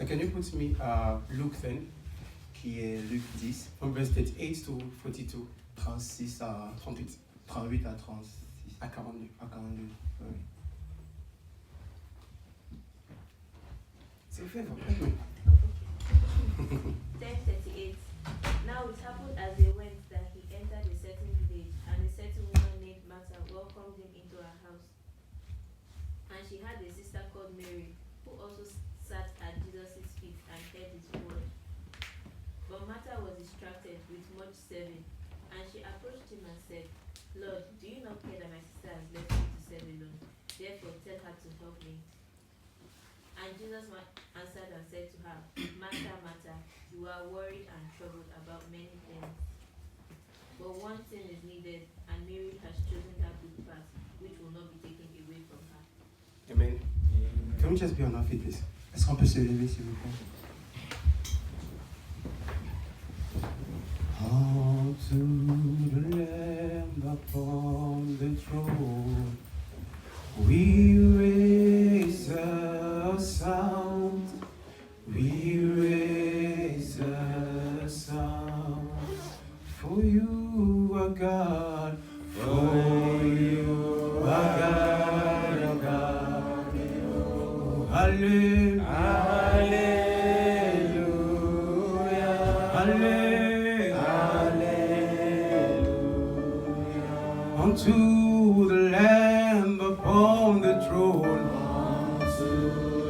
Can you put me Luke 10, qui est Luc 10, from verse 38 to 42, 36 à 38 38 à 36 à 42. à 42. Oui. C'est fait, 10:38. Now it happened as they went that he entered a certain village, and a certain woman named Martha welcomed him into her house. And she had a sister called Mary, who also sat at Jesus' feet and heard his word. But Martha was distracted with much serving, and she approached him and said, Lord, do you not care that my sister has left me to serve alone? Therefore tell her to help me. And Jesus answered and said to her, Martha, Martha, you are worried and troubled about many things. But one thing is needed, and Mary has chosen that good part, which will not be taken away from her. Amen. Can we just be on our feet, please? Est-ce qu'on peut se lever, s'il vous plaît? Unto the Lamb upon the throne, we raise a sound, we raise a sound, for you are God, for you are God, oh God, oh, hallelujah, hallelujah, hallelujah, unto the Lamb upon the throne, unto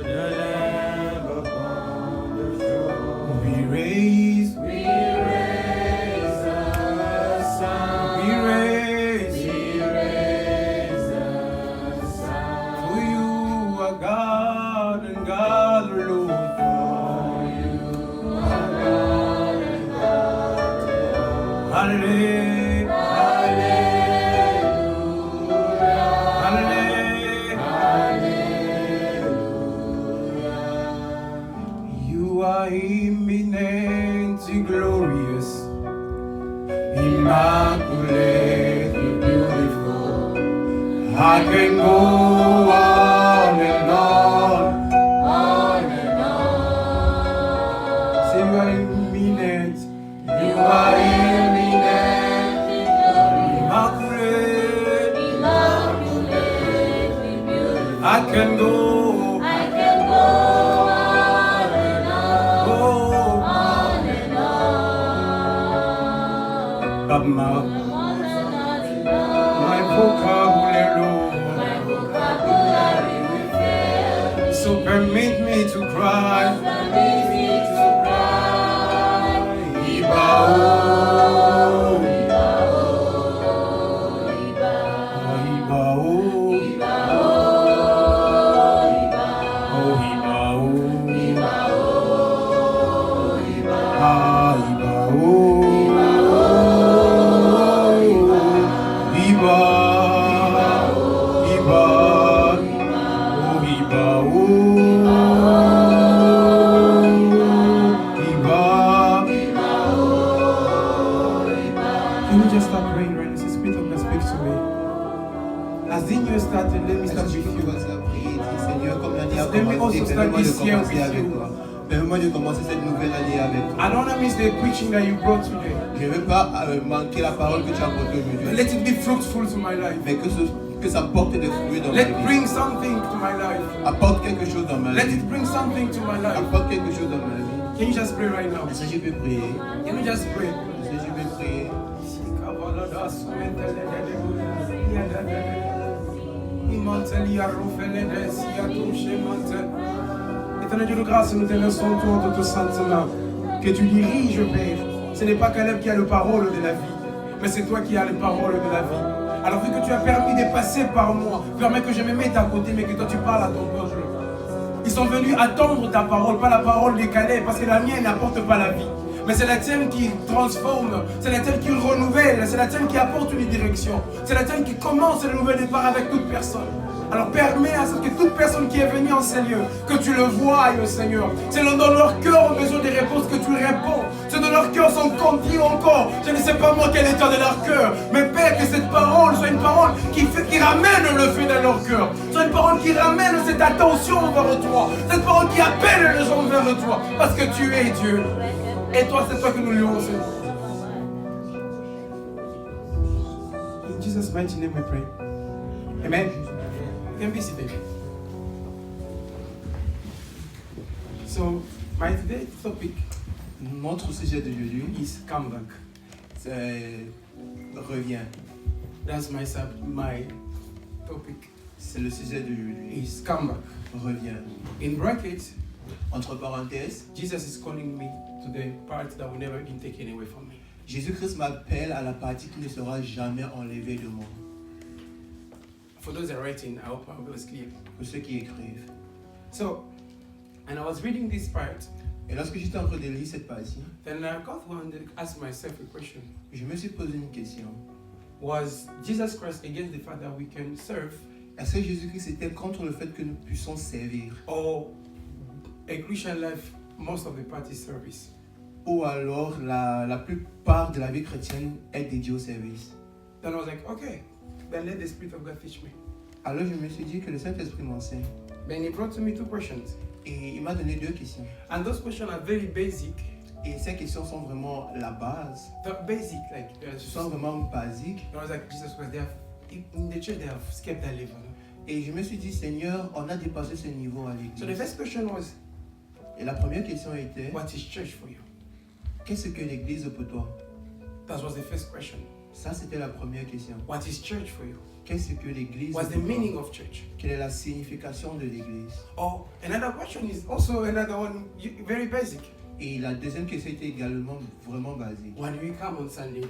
the Lamb upon the throne, we raise a sound, we raise a sound, for you are God and God alone, for you are God and God alone, hallelujah. You are eminently glorious, immaculately beautiful. I can go on and on and on. Say you are eminent, you are eminently immaculately beautiful. I can go. But my vocabulary will fail. So permit me to cry. Ibao, Can we just start praying right now? The Spirit of God speaks to me. As the new started, let me start with you. Seigneur, comme l'année a Let me also commencé, start permets-moi de this year commencer with avec you. toi. Permets-moi de commencer cette nouvelle année avec toi. I don't want to miss the preaching that you brought today. Je ne veux pas manquer la parole que tu as portée aujourd'hui. Let it be fruitful to my life. Mais que ça porte des fruits dans ma Let it vie. bring something to my life. Apporte quelque chose dans ma Let vie. it bring something to my life. Apporte quelque chose dans ma vie. Can you just pray right now? Est-ce que je peux prier? Can you just pray? Est-ce que je peux prier? Éternel Dieu de grâce, nous te laissons tout de Saint-Saint. Que tu diriges, Père. Ce n'est pas Caleb qui a le parole de la vie, mais c'est toi qui as les paroles de la vie. Alors vu que tu as permis de passer par moi, permets que je me mette à côté, mais que toi tu parles à ton peuple. Ils sont venus attendre ta parole, pas la parole de Caleb, parce que la mienne n'apporte pas la vie. Mais c'est la tienne qui transforme, c'est la tienne qui renouvelle, c'est la tienne qui apporte une direction, c'est la tienne qui commence le nouvel départ avec toute personne. Alors permets à ce que toute personne qui est venue en ces lieux, que tu le voies, Seigneur. C'est dans leur cœur ont besoin des réponses que tu réponds. C'est dans leur cœur sont contrits encore. Je ne sais pas moi quel est l'état de leur cœur. Mais Père, que cette parole soit une parole qui ramène le feu dans leur cœur. Soit une parole qui ramène cette attention vers toi. Cette parole qui appelle les gens vers toi. Parce que tu es Dieu. Et toi, c'est toi que nous louons, Seigneur. In Jesus' mighty name we pray. Amen. You can be seated. So, my today's topic Notre sujet d'aujourd'hui, is come back. c'est revient. That's my topic C'est le sujet d'aujourd'hui. is come back. Revient. In brackets, Entre parenthèses, Jesus is calling me to the part that will never be taken away from me. Jésus-Christ m'appelle à la partie qui ne sera jamais enlevée de moi. For those that are writing, I hope I was clear. Pour ceux qui écrivent. So, and I was reading this part, Et lorsque j'étais en train de lire cette partie, then I got one to ask myself a question. je me suis posé une question. Was Jesus Christ against the fact that we can serve, Est-ce que Jésus-Christ était contre le fait que nous puissions servir? or a Christian life, most of the part is service? Ou alors la plupart de la vie chrétienne est dédiée au service? Then I was like, okay, then let the Spirit of God teach me. Alors je me suis dit que le Saint-Esprit m'enseigne. Then he brought to me 2 questions. Et il m'a donné 2 questions. And those questions are very basic. Et ces questions sont vraiment la base. They're basic, like, Ce sont vraiment basiques. I was like, Jesus Christ, in the church they have skipped that level. Et je me suis dit, Seigneur, on a dépassé ce niveau à So the l'église. first question was, Et la première question était, what is church for you? qu'est-ce que l'église pour toi? That was the first question. Ça, c'était la première question. What is church for you? Qu'est-ce que l'église What's pour the toi? meaning of church? Quelle est la signification de l'église? Or another question is also another one, very basic. Et la deuxième question était également vraiment basique. Why do you come on Sunday?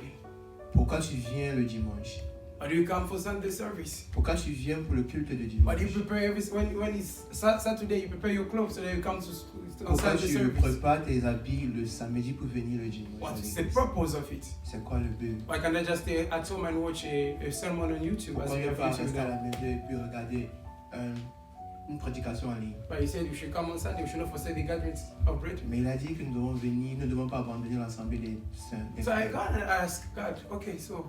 Pourquoi tu viens le dimanche? Why do you come for Sunday service? Pourquoi tu viens pour le culte de Why dimanche? do you prepare when it's Saturday? You prepare your clothes so that you come to on Pourquoi Sunday tu service. prépares tes habits le samedi pour venir le dimanche? What à is the l'église? purpose of it? C'est quoi le but? Why can't I just stay at home and watch a sermon on YouTube as Pourquoi we ne have pas YouTube rester à now? la maison et puis regarder une prédication en ligne? But he said you should come on Sunday. We should not forsake the gatherings of bread. Mais il a dit que nous devons venir, nous ne devons pas abandonner l'assemblée des saints. des So I frères. got and asked God, okay, so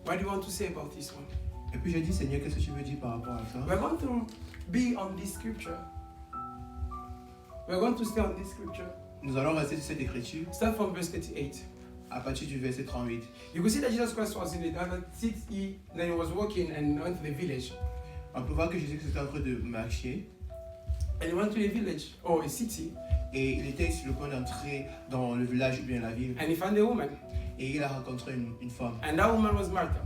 what do you want to say about this one? Et puis j'ai dit, Seigneur, qu'est-ce que tu veux dire par rapport à ça? We're going to be on this scripture. We're going to stay on this scripture. Nous allons rester sur cette écriture Start from verse 38. à partir du verset 38. You could see that Jesus Christ was in the city, then he was walking and went to the village. On peut voir que Jésus était en train de marcher And he went to a village or a city et il était sur le point d'entrer dans le village ou bien la ville. and he found a woman. Et il a rencontré une femme. And that woman was Martha.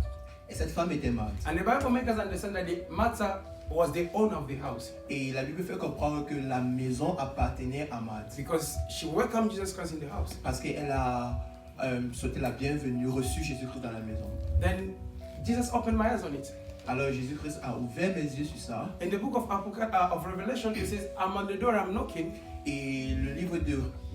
Et cette femme était Marthe. And the Bible makes us understand that Martha was the owner of the house Et la Bible fait comprendre que la maison appartenait à Marthe. because she welcomed Jesus Christ in the house. Parce qu'elle a souhaité la bienvenue, reçu Jésus-Christ dans la maison. Then Jesus opened my eyes on it. Alors Jésus-Christ a ouvert mes yeux sur ça. In the book of Revelation, it says, I'm on the door, I'm knocking, Et le livre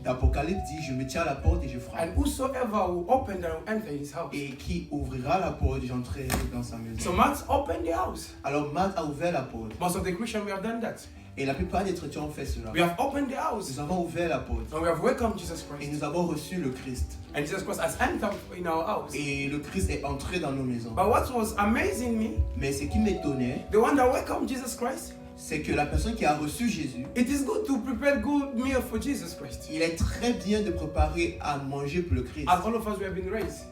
d'Apocalypse dit, je me tiens à la porte et je frappe. and whosoever will open that will enter his house. Et qui ouvrira la porte, j'entrerai dans sa maison. So Martha opened the house. Alors Marthe a ouvert la porte. Most of the Christians, we have done that. Et la plupart des chrétiens ont fait cela. We have opened the house Nous avons ouvert la porte. and we have welcomed Jesus Et Christ. nous avons reçu le Christ. And Jesus Christ has entered in our house. Et le Christ est entré dans nos maisons. But what was amazing me, Mais ce qui m'étonnait, the one that welcomed Jesus Christ, c'est que la personne qui a reçu Jésus, it is good to prepare good meal for Jesus Christ. il est très bien de préparer à manger pour le Christ. As all of us we have been raised.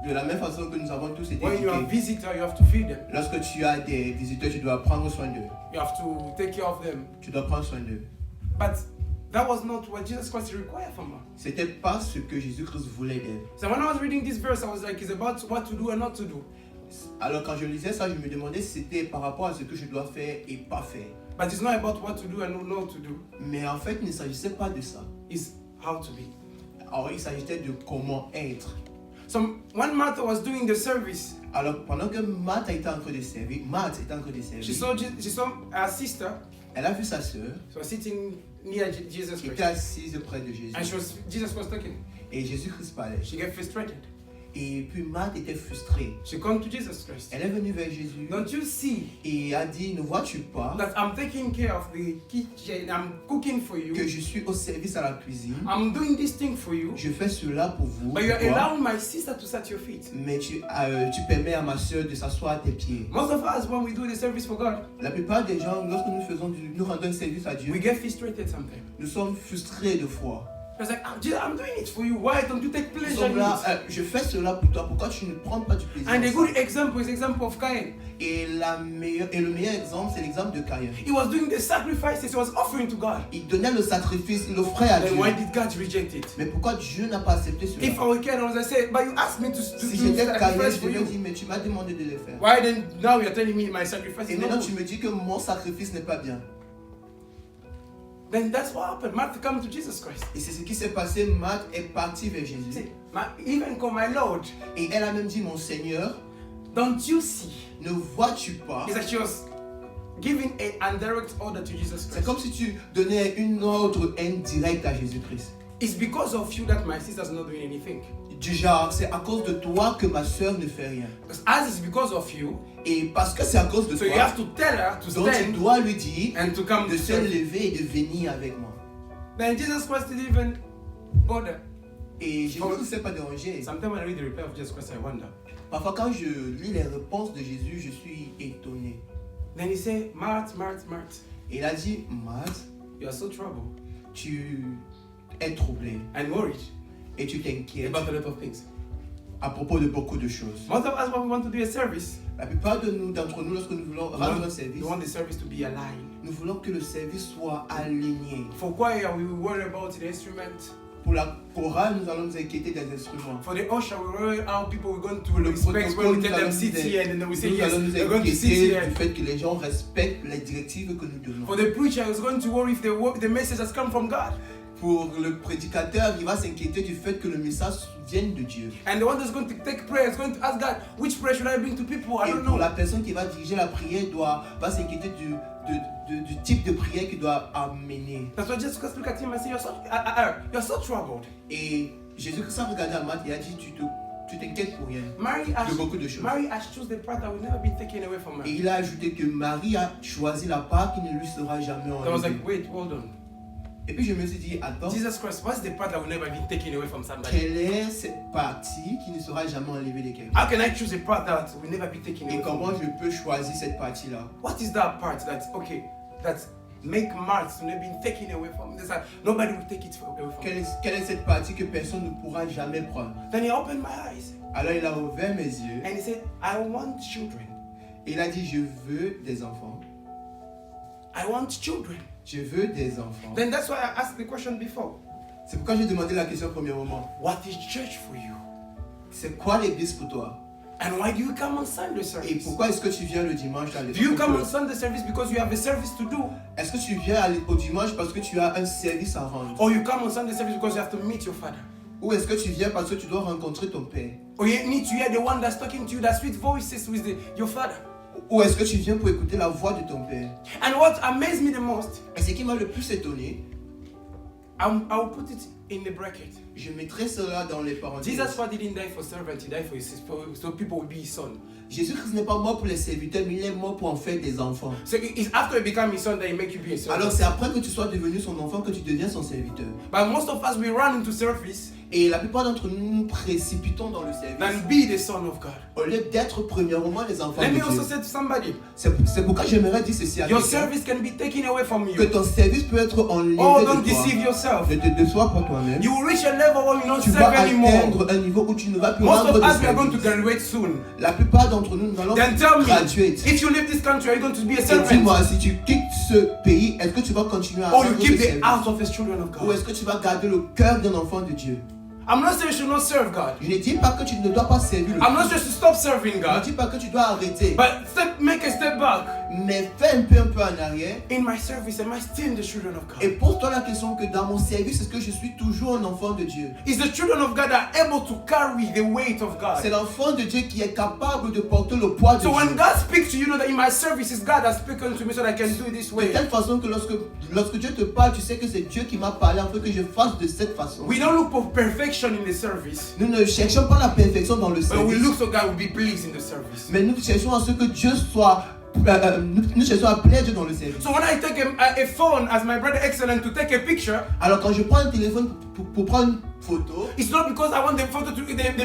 De la même façon que nous avons tous été When you are a éduqués. visitor, you have to feed them. Lorsque tu as des visiteurs, tu dois prendre soin d'eux. You have to take care of them. Tu dois prendre soin d'eux. But that was not what Jesus Christ required from us. C'était pas ce que Jésus-Christ voulait d'elle. So when I was reading this verse, I was like, it's about what to do and not to do. Alors quand je lisais ça, je me demandais si c'était par rapport à ce que je dois faire et pas faire. But it's not about what to do and not to do. Mais en fait, il ne s'agissait pas de ça. It's how to be. Alors il s'agissait de comment être. So when Martha was doing the service, Alors pendant que Marthe était en train de servir, she saw her sister, elle a vu sa sœur she was sitting near Jesus qui était Christ. assise près de Jésus. And Jesus was talking. Et Jésus-Christ parlait. She got frustrated. Et puis Marthe était frustrée. She come to Jesus Christ. Elle est venue vers Jésus Don't you see et a dit, ne vois-tu pas that I'm taking care of the kitchen, I'm cooking for you, que je suis au service à la cuisine? I'm doing this thing for you, Je fais cela pour vous. but you're Pourquoi? allowing my sister to sit at your feet. Mais tu permets à ma soeur de s'asseoir à tes pieds. Most of us, when we do the service for God, La plupart des gens, lorsque nous rendons un service à Dieu, we get frustrated sometimes. nous sommes frustrés de fois. It's like, Jesus, I'm doing it for you. Why don't you take Nous pleasure sommes in là, it? je fais cela pour toi, pourquoi tu ne prends pas du plaisir? And en a ça? good example is the example of Cain. Et le meilleur exemple, c'est l'exemple de Caïn. He was doing the sacrifices he was offering to God. Il donnait le sacrifice, il l'offrait à Dieu. Then why did God reject it? Mais pourquoi Dieu n'a pas accepté cela? If I were Cain, I would say, but you asked me to Si do j'étais Caïn, sacrifice je for me you. dis, mais tu m'as demandé de le faire. Why then now you're telling me my sacrifice Et is not maintenant tu good? me dis que mon sacrifice n'est pas bien. Then that's what happened. Martha come to Jesus Christ. Et c'est ce qui s'est passé. Marthe est partie vers Jésus. See, even call my Lord, Et elle a même dit, mon Seigneur, don't you see? ne vois-tu pas? It's like she was giving an indirect order to Jesus C'est Christ. comme si tu donnais une ordre indirecte à Jésus-Christ. It's because of you that my sister's not doing anything. Du genre, c'est à cause de toi que ma soeur ne fait rien. Because as it's because of you, Et parce que c'est à cause de so you toi, have to tell her to donc tu stand dois lui dire and to come de to se serve. lever et de venir avec moi. Then Jesus Christ didn't even bother. Et Jésus ne s'est pas dérangé. Sometimes when I read the reply of Jesus Christ, I wonder. Parfois, quand je lis les réponses de Jésus, je suis étonné. Then he said, Martha, Martha, Et il a dit, Marthe, you are so troubled tu es troublé and worried et tu t'inquiètes about a lot of things. à propos de beaucoup de choses. Most of us, when we want to do a service, La plupart d'entre nous, lorsque nous voulons rendre un service, we want the service to be aligned. nous voulons que le service soit aligné. For choir, we worry about the instrument. Pour la chorale, nous allons nous inquiéter des instruments. For the usher, we worry how people are going to Pour le respect when we protocole, tell them sit here, and then we say nous yes, allons nous they're going to sit inquiéter here. du fait que les gens respectent les directives que nous donnons. For the preacher, he's going to worry if the message has come from God. Pour le prédicateur, il va s'inquiéter du fait que le message vienne de Dieu. And the one that's going to take prayer is going to ask God, which prayer should I bring to people? I Et don't pour know. la personne qui va diriger la prière, va s'inquiéter du type de prière qu'il doit amener. That's why Jesus Christ look at him and say, you're so troubled. Et Jésus-Christ a regardé à Marthe et a dit, tu t'inquiètes pour rien. Mary De beaucoup de choses. has chosen the part that will never be taken away from her. Et il a ajouté que Marie a choisi la part qui ne lui sera jamais I was enlevée. like, wait, hold on. Et puis je me suis dit, attends, Jesus Christ, what's the part that will never be taken away from somebody? quelle est cette partie qui ne sera jamais enlevée de quelqu'un? How can I choose a part that will never be taken Et away from comment me? je peux choisir cette partie-là? What is that part that make marks to never be taken away from me? Nobody will take it away from me. Quelle est cette partie que personne ne pourra jamais prendre? Then he opened my eyes Alors il a ouvert mes yeux and he said, I want children. et il a dit, je veux des enfants. I want children. Je veux des enfants. Then that's why I asked the question before. C'est pourquoi j'ai demandé la question au premier moment. What is church for you? C'est quoi l'église pour toi? And why do you come on Sunday Et service? pourquoi est-ce que tu viens le dimanche à Do you come on l'église? Sunday service because you have a service to do? Est-ce que tu viens au dimanche parce que tu as un service à rendre? Or you come on Sunday service because you have to meet your father? Ou est-ce que tu viens parce que tu dois rencontrer ton père? Or you need to hear the one that's talking to you, that sweet voices with your father? Ou est-ce que tu viens pour écouter la voix de ton père? And what amazed me the most, Et ce qui m'a le plus étonné, I'll put it in the bracket. je mettrai cela dans les parenthèses. Jesus Christ didn't die for servants, he died for so people will be his son. Jésus-Christ n'est pas mort pour les serviteurs, mais il est mort pour en faire des enfants. So it's after you become his son that he make you be a servant. Alors c'est après que tu sois devenu son enfant que tu deviens son serviteur. But most of us, we run into service Et la plupart d'entre nous nous précipitons dans le service. than be the son of God. Au lieu d'être premièrement les enfants Let de me also Dieu. say to somebody, C'est pourquoi j'aimerais dire ceci à your quelqu'un. service can be taken away from Que you. ton service peut être enlevé Oh, de don't toi. deceive yourself. Ne te déçois pas toi-même. You will reach a level where you don't Tu vas serve anymore. atteindre un niveau où tu ne vas plus Most rendre of de us, we are going to service. graduate soon. La plupart d'entre nous, nous allons Then tell me, graduate. if you leave this country, are you going to be a Et servant? dis-moi, si tu quittes ce pays, est-ce que tu vas continuer à Or you rendre keep le the service? heart of the children of Ou God? est-ce que tu vas garder le cœur d'un enfant de Dieu? I'm not saying you should not serve God. Je ne dis pas que tu ne dois pas servir le I'm not Christ. saying you should stop serving Je ne God. dis pas que tu dois arrêter. But make a step back. Mais fais un peu en arrière. In my service, am I still the children of Et God? pose-toi la question que dans mon service, est-ce que je suis toujours un enfant de Dieu? Is the children of God are able to carry the weight of C'est God? l'enfant de Dieu qui est capable de porter le poids de So when Dieu. God speaks to you, know that in my services, God has spoken to me so that I can do it this De way. telle façon que lorsque Dieu te parle, tu sais que c'est Dieu qui m'a parlé afin que je fasse de cette façon. We don't look for perfection perfection in the service, Nous ne cherchons pas la perfection dans le but we service, look so God will be pleased in the service. mais nous cherchons à ce que Dieu soit... nous cherchons à plaire Dieu dans le service. So when I take a phone as my brother Excellent to take a picture, Alors quand je prends un téléphone pour prendre une photo, it's not because I want the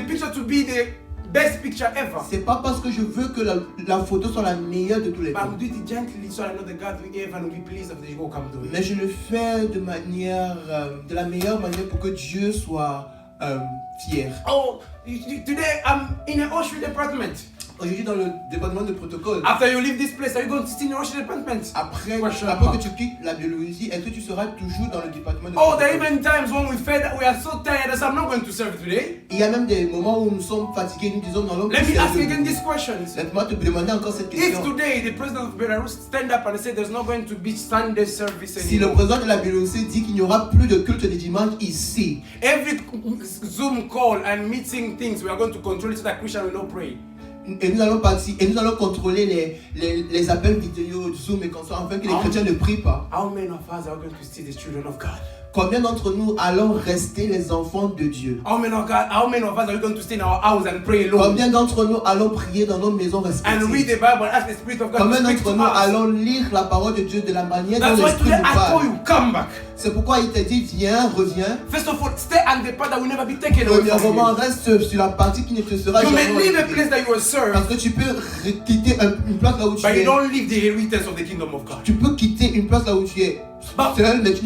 picture to be the best picture ever. c'est pas parce que je veux que la photo soit la meilleure de tous les But temps. I'm doing it gently so I know that God will hear and will be pleased if they go come do it. Mais je le fais de la meilleure manière pour que Dieu soit fier. Oh, today I'm in an usher department. Aujourd'hui dans le département de protocole, After you leave this place, are you going to stay in the usher department? après Question que mark. tu quittes la biologie, est-ce que tu seras toujours dans le département de Oh, there are protocole? even times when we feel that we are so tired that I'm not going to serve today. Il y a même des moments où nous sommes fatigués, nous disons non, non. Let me ask you again these questions. Laisse-moi te demander encore cette If question. today the president of Belarus stand up and say there's not going to be Sunday service Si le anymore, président de la Biélorussie dit qu'il n'y aura plus de culte de dimanche ici, every Zoom call and meeting things we are going to control it so that Christian will not pray. et nous allons partir, et nous allons contrôler les appels vidéo, Zoom et comme ça, afin que les chrétiens ne prient pas. How many of us are going to see the children of God? Combien d'entre nous allons rester les enfants de Dieu? How many of us are going to stay in our house and pray alone? Combien d'entre nous allons prier dans nos maisons And read respectives? the Bible and ask the Spirit of God Combien to speak d'entre to nous us? allons lire la parole de Dieu de la manière dont That's why l'Esprit today nous I call parle? you, come back. C'est pourquoi il t'a dit, viens, reviens. First of all, stay and depart that will never be taken away from Premièrement, you. reste sur la partie qui ne te sera You may jamais leave a enlevée. place that you were served, Parce que tu peux quitter une place là où tu but you es. don't leave the inheritance of the kingdom of God. Tu peux quitter une place là où tu es But- seul, mais tu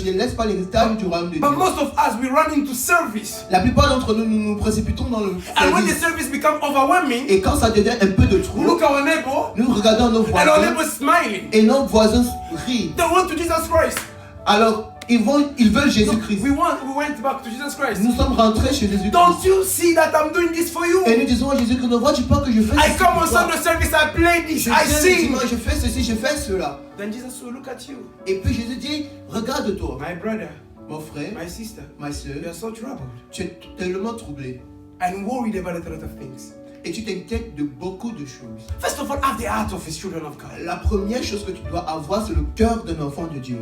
ne laisses pas l'héritage du royaume de Dieu. But most of us, we run into service. La plupart d'entre nous, nous nous précipitons dans le And when the service. service becomes overwhelming, Et quand ça devient un peu de we trop, look at our neighbor, nous regardons nos and our voisins neighbor is smiling. et nos voisins rient. They want to Jesus Christ. Alors, ils veulent Jésus-Christ. We went back to Jesus Christ. Nous sommes rentrés chez Jésus-Christ. Don't you see that I'm doing this for you? Et nous disons à Jésus-Christ, ne vois-tu pas que je fais I ceci come pour on toi? Sunday service, I play this, Je I viens le sing. dimanche, je fais ceci, je fais cela. Then Jesus will look at you. Et puis Jésus dit, regarde-toi, My brother, mon frère, my sister, ma you soeur, are so troubled tu es tellement troublé. and worried about a lot of things. Et tu t'inquiètes de beaucoup de choses. First of all, have the heart of his children of God. La première chose que tu dois avoir, c'est le cœur d'un enfant de Dieu.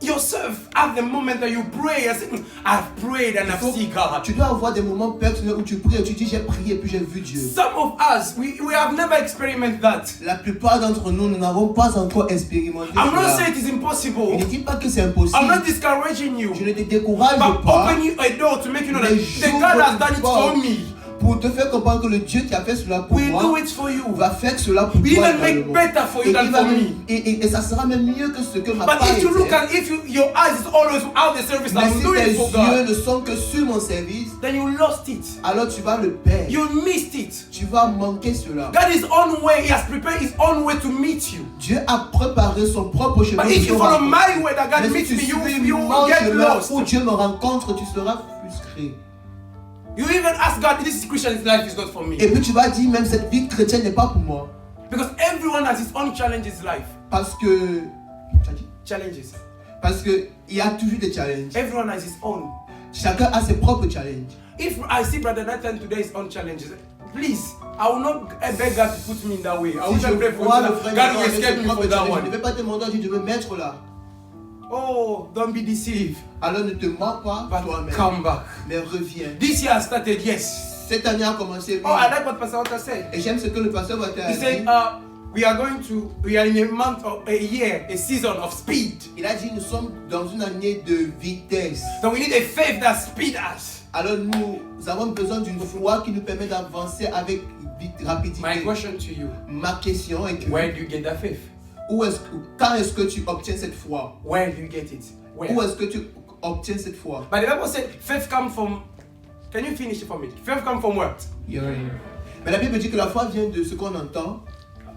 Yourself, have the moment that you pray and say, I've prayed and I've seen God. Tu dois avoir des moments personnels où tu pries et tu dis, j'ai prié et puis j'ai vu Dieu. Some of us, we have never experienced that. La plupart d'entre nous, nous n'avons pas encore expérimenté I'm not cela. saying it is Je impossible. ne dis pas que c'est I'm impossible. not discouraging you. Je ne te décourage But pas. open you a door to make you know that Mais the j'ouvre God has une done it porte for me. pour te faire comprendre que le Dieu qui a fait cela pour We do moi it for you. va faire cela pour We toi even make également. better for you Et, than il va for même- me. et ça sera même mieux que ce que ma But part if you look était. at, your eyes is always out the service, Mais I'm si doing tes it for yeux God, ne sont que sur mon service, then you lost it. alors tu vas le perdre. You missed it. Tu vas manquer cela. God is on way. He has prepared his own way to meet you. Dieu a préparé son propre chemin. But if you pour te follow rencontrer. my way that God Mais meets si me, tu suis you mon will get chemin lost. où Dieu me rencontre, tu seras frustré. You even ask God, this Christian life is not for me. Et puis tu vas dire, même cette vie chrétienne n'est pas pour moi. Because everyone has his own challenges in life. Parce que... tu as dit? Challenges. Parce que il y a toujours des challenges. Everyone has his own. Chacun a ses propres challenges. If I see Brother Nathan today's own challenges, please, I will not beg God to put me in that way. I will Si just pray je for vois you. le frère God will Nathan avec escape ses me propres for that challenges, je ne one. vais pas demander à Dieu de me mettre là. Oh, don't be deceived. Alors ne te mens pas But toi-même. come back. Mais reviens. This year has started, yes. Cette année a commencé. Oh, I like what Pastor Walter said. Et j'aime ce que le pasteur va te He dire. said, we are in a month of a year, a season of speed. Il a dit, nous sommes dans une année de vitesse. So we need a faith that speeds us. Alors nous avons besoin d'une foi qui nous permet d'avancer avec rapidité. My question to you, Ma question est que where do you get that faith? quand est-ce que tu obtiens cette foi? Where do you get it? Where? Où est-ce que tu obtiens cette foi? But the Bible said faith comes from, can you finish it for me? Faith comes from what? Mais la Bible dit que la foi vient de ce qu'on entend.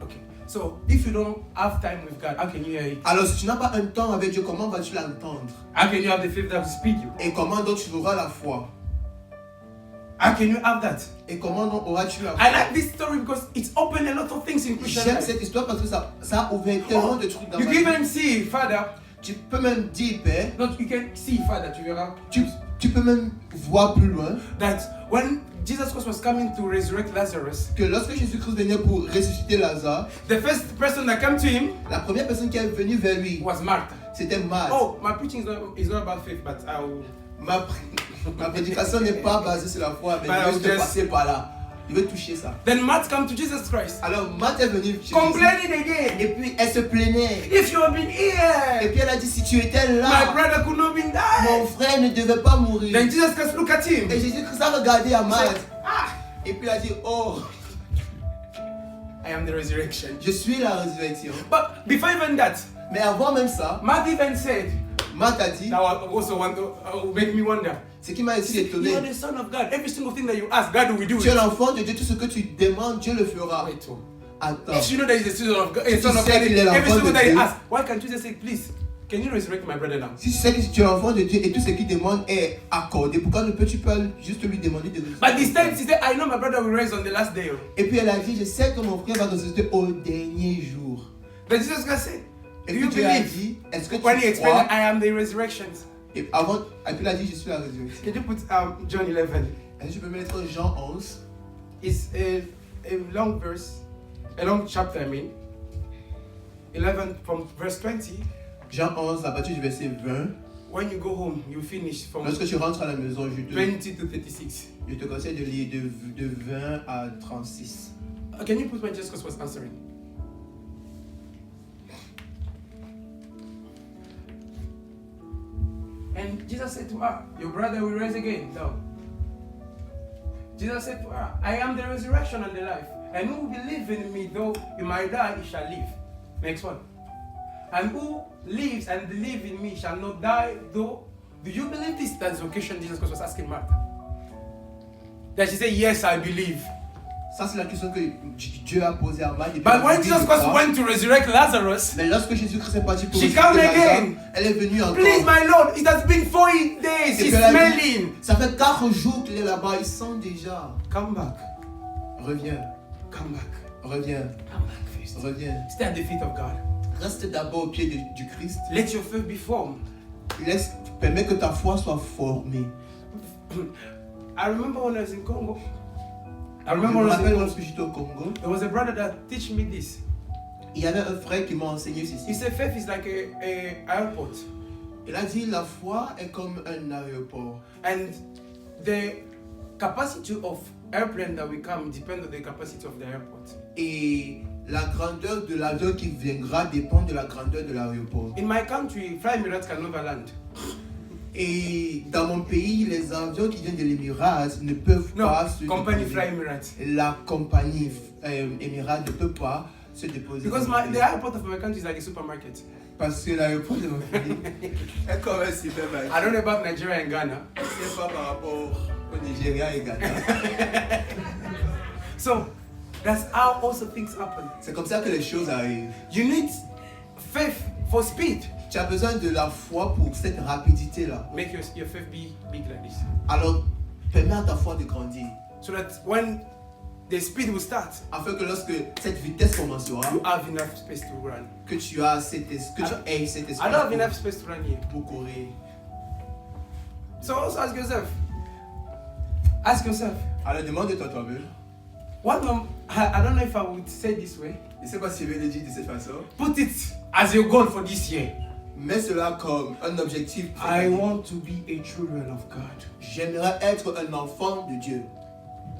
Okay. So if you don't have time with God, how can you hear it? Alors si tu n'as pas un temps avec Dieu, comment vas-tu l'entendre? How can you have the faith that will speed you? Et comment donc tu auras la foi? How can you have that? Et comment donc auras-tu la foi? I like this story because it's opened a lot of things in Christian J'aime life. cette histoire parce que ça a ouvert tellement de trucs dans You ma can vie. even see, Father, Tu peux même dire, Père, not you can see, Father, tu verras, tu peux même voir plus loin that when Jesus Christ was coming to resurrect Lazarus, que lorsque Jésus-Christ venait pour ressusciter Lazare, the first person that came to him la première personne qui est venue vers lui, was Martha. c'était Marthe. Oh, my preaching is not about faith, but Ma prédication n'est pas basée sur la foi, mais But je I veux te just- passer par là. Je veux toucher ça. Then Martha come to Jesus Christ, Alors, Marthe est venue chez Jésus. complaining again. Et puis, elle se plaignait. If you have been Et here, puis, elle a dit, si tu étais my là, brother could not been mon died. frère ne devait pas mourir. Then Jesus Christ look at him. Et Jésus-Christ a regardé à Marthe. Ah, Et puis, il a dit, oh, I am the resurrection. je suis la résurrection. But before even that, Mais avant même ça, Martha even said, Marthe a dit, that was also make me wonder. ce qui m'a aussi You are étonné, the son of God. Every single thing that you ask, God will do tu es it. l'enfant de Dieu, tout ce que tu demandes, Dieu le fera. Wait, oh. Attends. If you know that he's the son of God, Si tu son of sais God, qu'il est every l'enfant single de day he Dieu. asks, why can't you just say, please, can you resurrect my brother now? Si tu sais que tu es l'enfant de Dieu et tout ce qu'il demande est accordé, pourquoi ne peux-tu pas juste lui demander de But this time she said, I know my brother will rise on the last day. Et puis elle a dit, je sais que mon frère va ressusciter au dernier jour. But Jesus Christ said, Et do puis you Dieu a believe? dit, est-ce que When he tu explained crois? that I am the resurrection. Et puis il a dit, je suis la résurrection. Can you put John 11? Est-ce que je peux mettre Jean 11? It's a long verse, a long chapter, I mean. 11 from verse 20. Jean 11, à partir du verset 20. When you go home, you finish from Lorsque tu rentres à la maison, 20 to 36. je te conseille de lire de 20 à 36. Can you put when Jesus Christ was answering? And Jesus said to her, your brother will rise again. No. Jesus said to her, I am the resurrection and the life. And who believes in me, though he might die, he shall live. Next one. And who lives and believes in me shall not die, though. Do you believe this? That's the occasion Jesus Christ was asking Martha. That she said, yes, I believe. Ça, c'est la question que Dieu a posée à Marthe. But when Jesus Christ went to resurrect Lazarus, Mais lorsque Jésus-Christ est parti pour She ressusciter come Lazare, again. elle est venue encore. please, my Lord, it has been 40 days. Et He's puis elle a dit, smelling. ça fait 4 jours qu'il est là-bas, il sent déjà. Come back. Reviens, Come back. reviens, Come back first. reviens. Stay at the feet of God. Reste d'abord au pied du Christ. Let your faith be formed. Permets que ta foi soit formée. I remember when I was in Congo. I Je remember me when I was in rappelle Congo. lorsque j'étais au Congo, There was a brother that teach me this. il y avait un frère qui m'a enseigné He ceci. said faith is like a airport. Il a dit la foi est comme un aéroport. And the capacity of airplane that will come depends on the capacity of the airport. Et la grandeur de l'avion qui viendra dépend de la grandeur de l'aéroport. In my country, Fly Emirates can never land. Et dans mon pays, les avions qui viennent de l'Émirat ne peuvent No, pas se company déposer. Fly Emirates. La compagnie Émirat ne peut pas se déposer. Because dans mon the pays. airport of my country is like a supermarket. Parce que l'aéroport de mon pays est comme un supermarché. I don't know about Nigeria and Ghana. C'est pas par rapport au Nigeria et Ghana. So that's how also things happen. C'est comme ça que les choses arrivent. You need faith for speed. Tu as besoin de la foi pour cette rapidité-là. Make your faith be big like this. Alors, permets à ta foi de grandir. So that when the speed will start, Afin que lorsque cette vitesse commencera, you have enough space to run. que tu as cet aies cet I espace don't have enough space to run here. pour courir. So also ask yourself. Ask yourself. Alors, demande-toi toi-même. What I don't know if I would say it this way. Je ne sais pas si je vais le dire de cette façon. Put it as your goal for this year. Mets cela comme un objectif. I want to be a children of God. J'aimerais être un enfant de Dieu.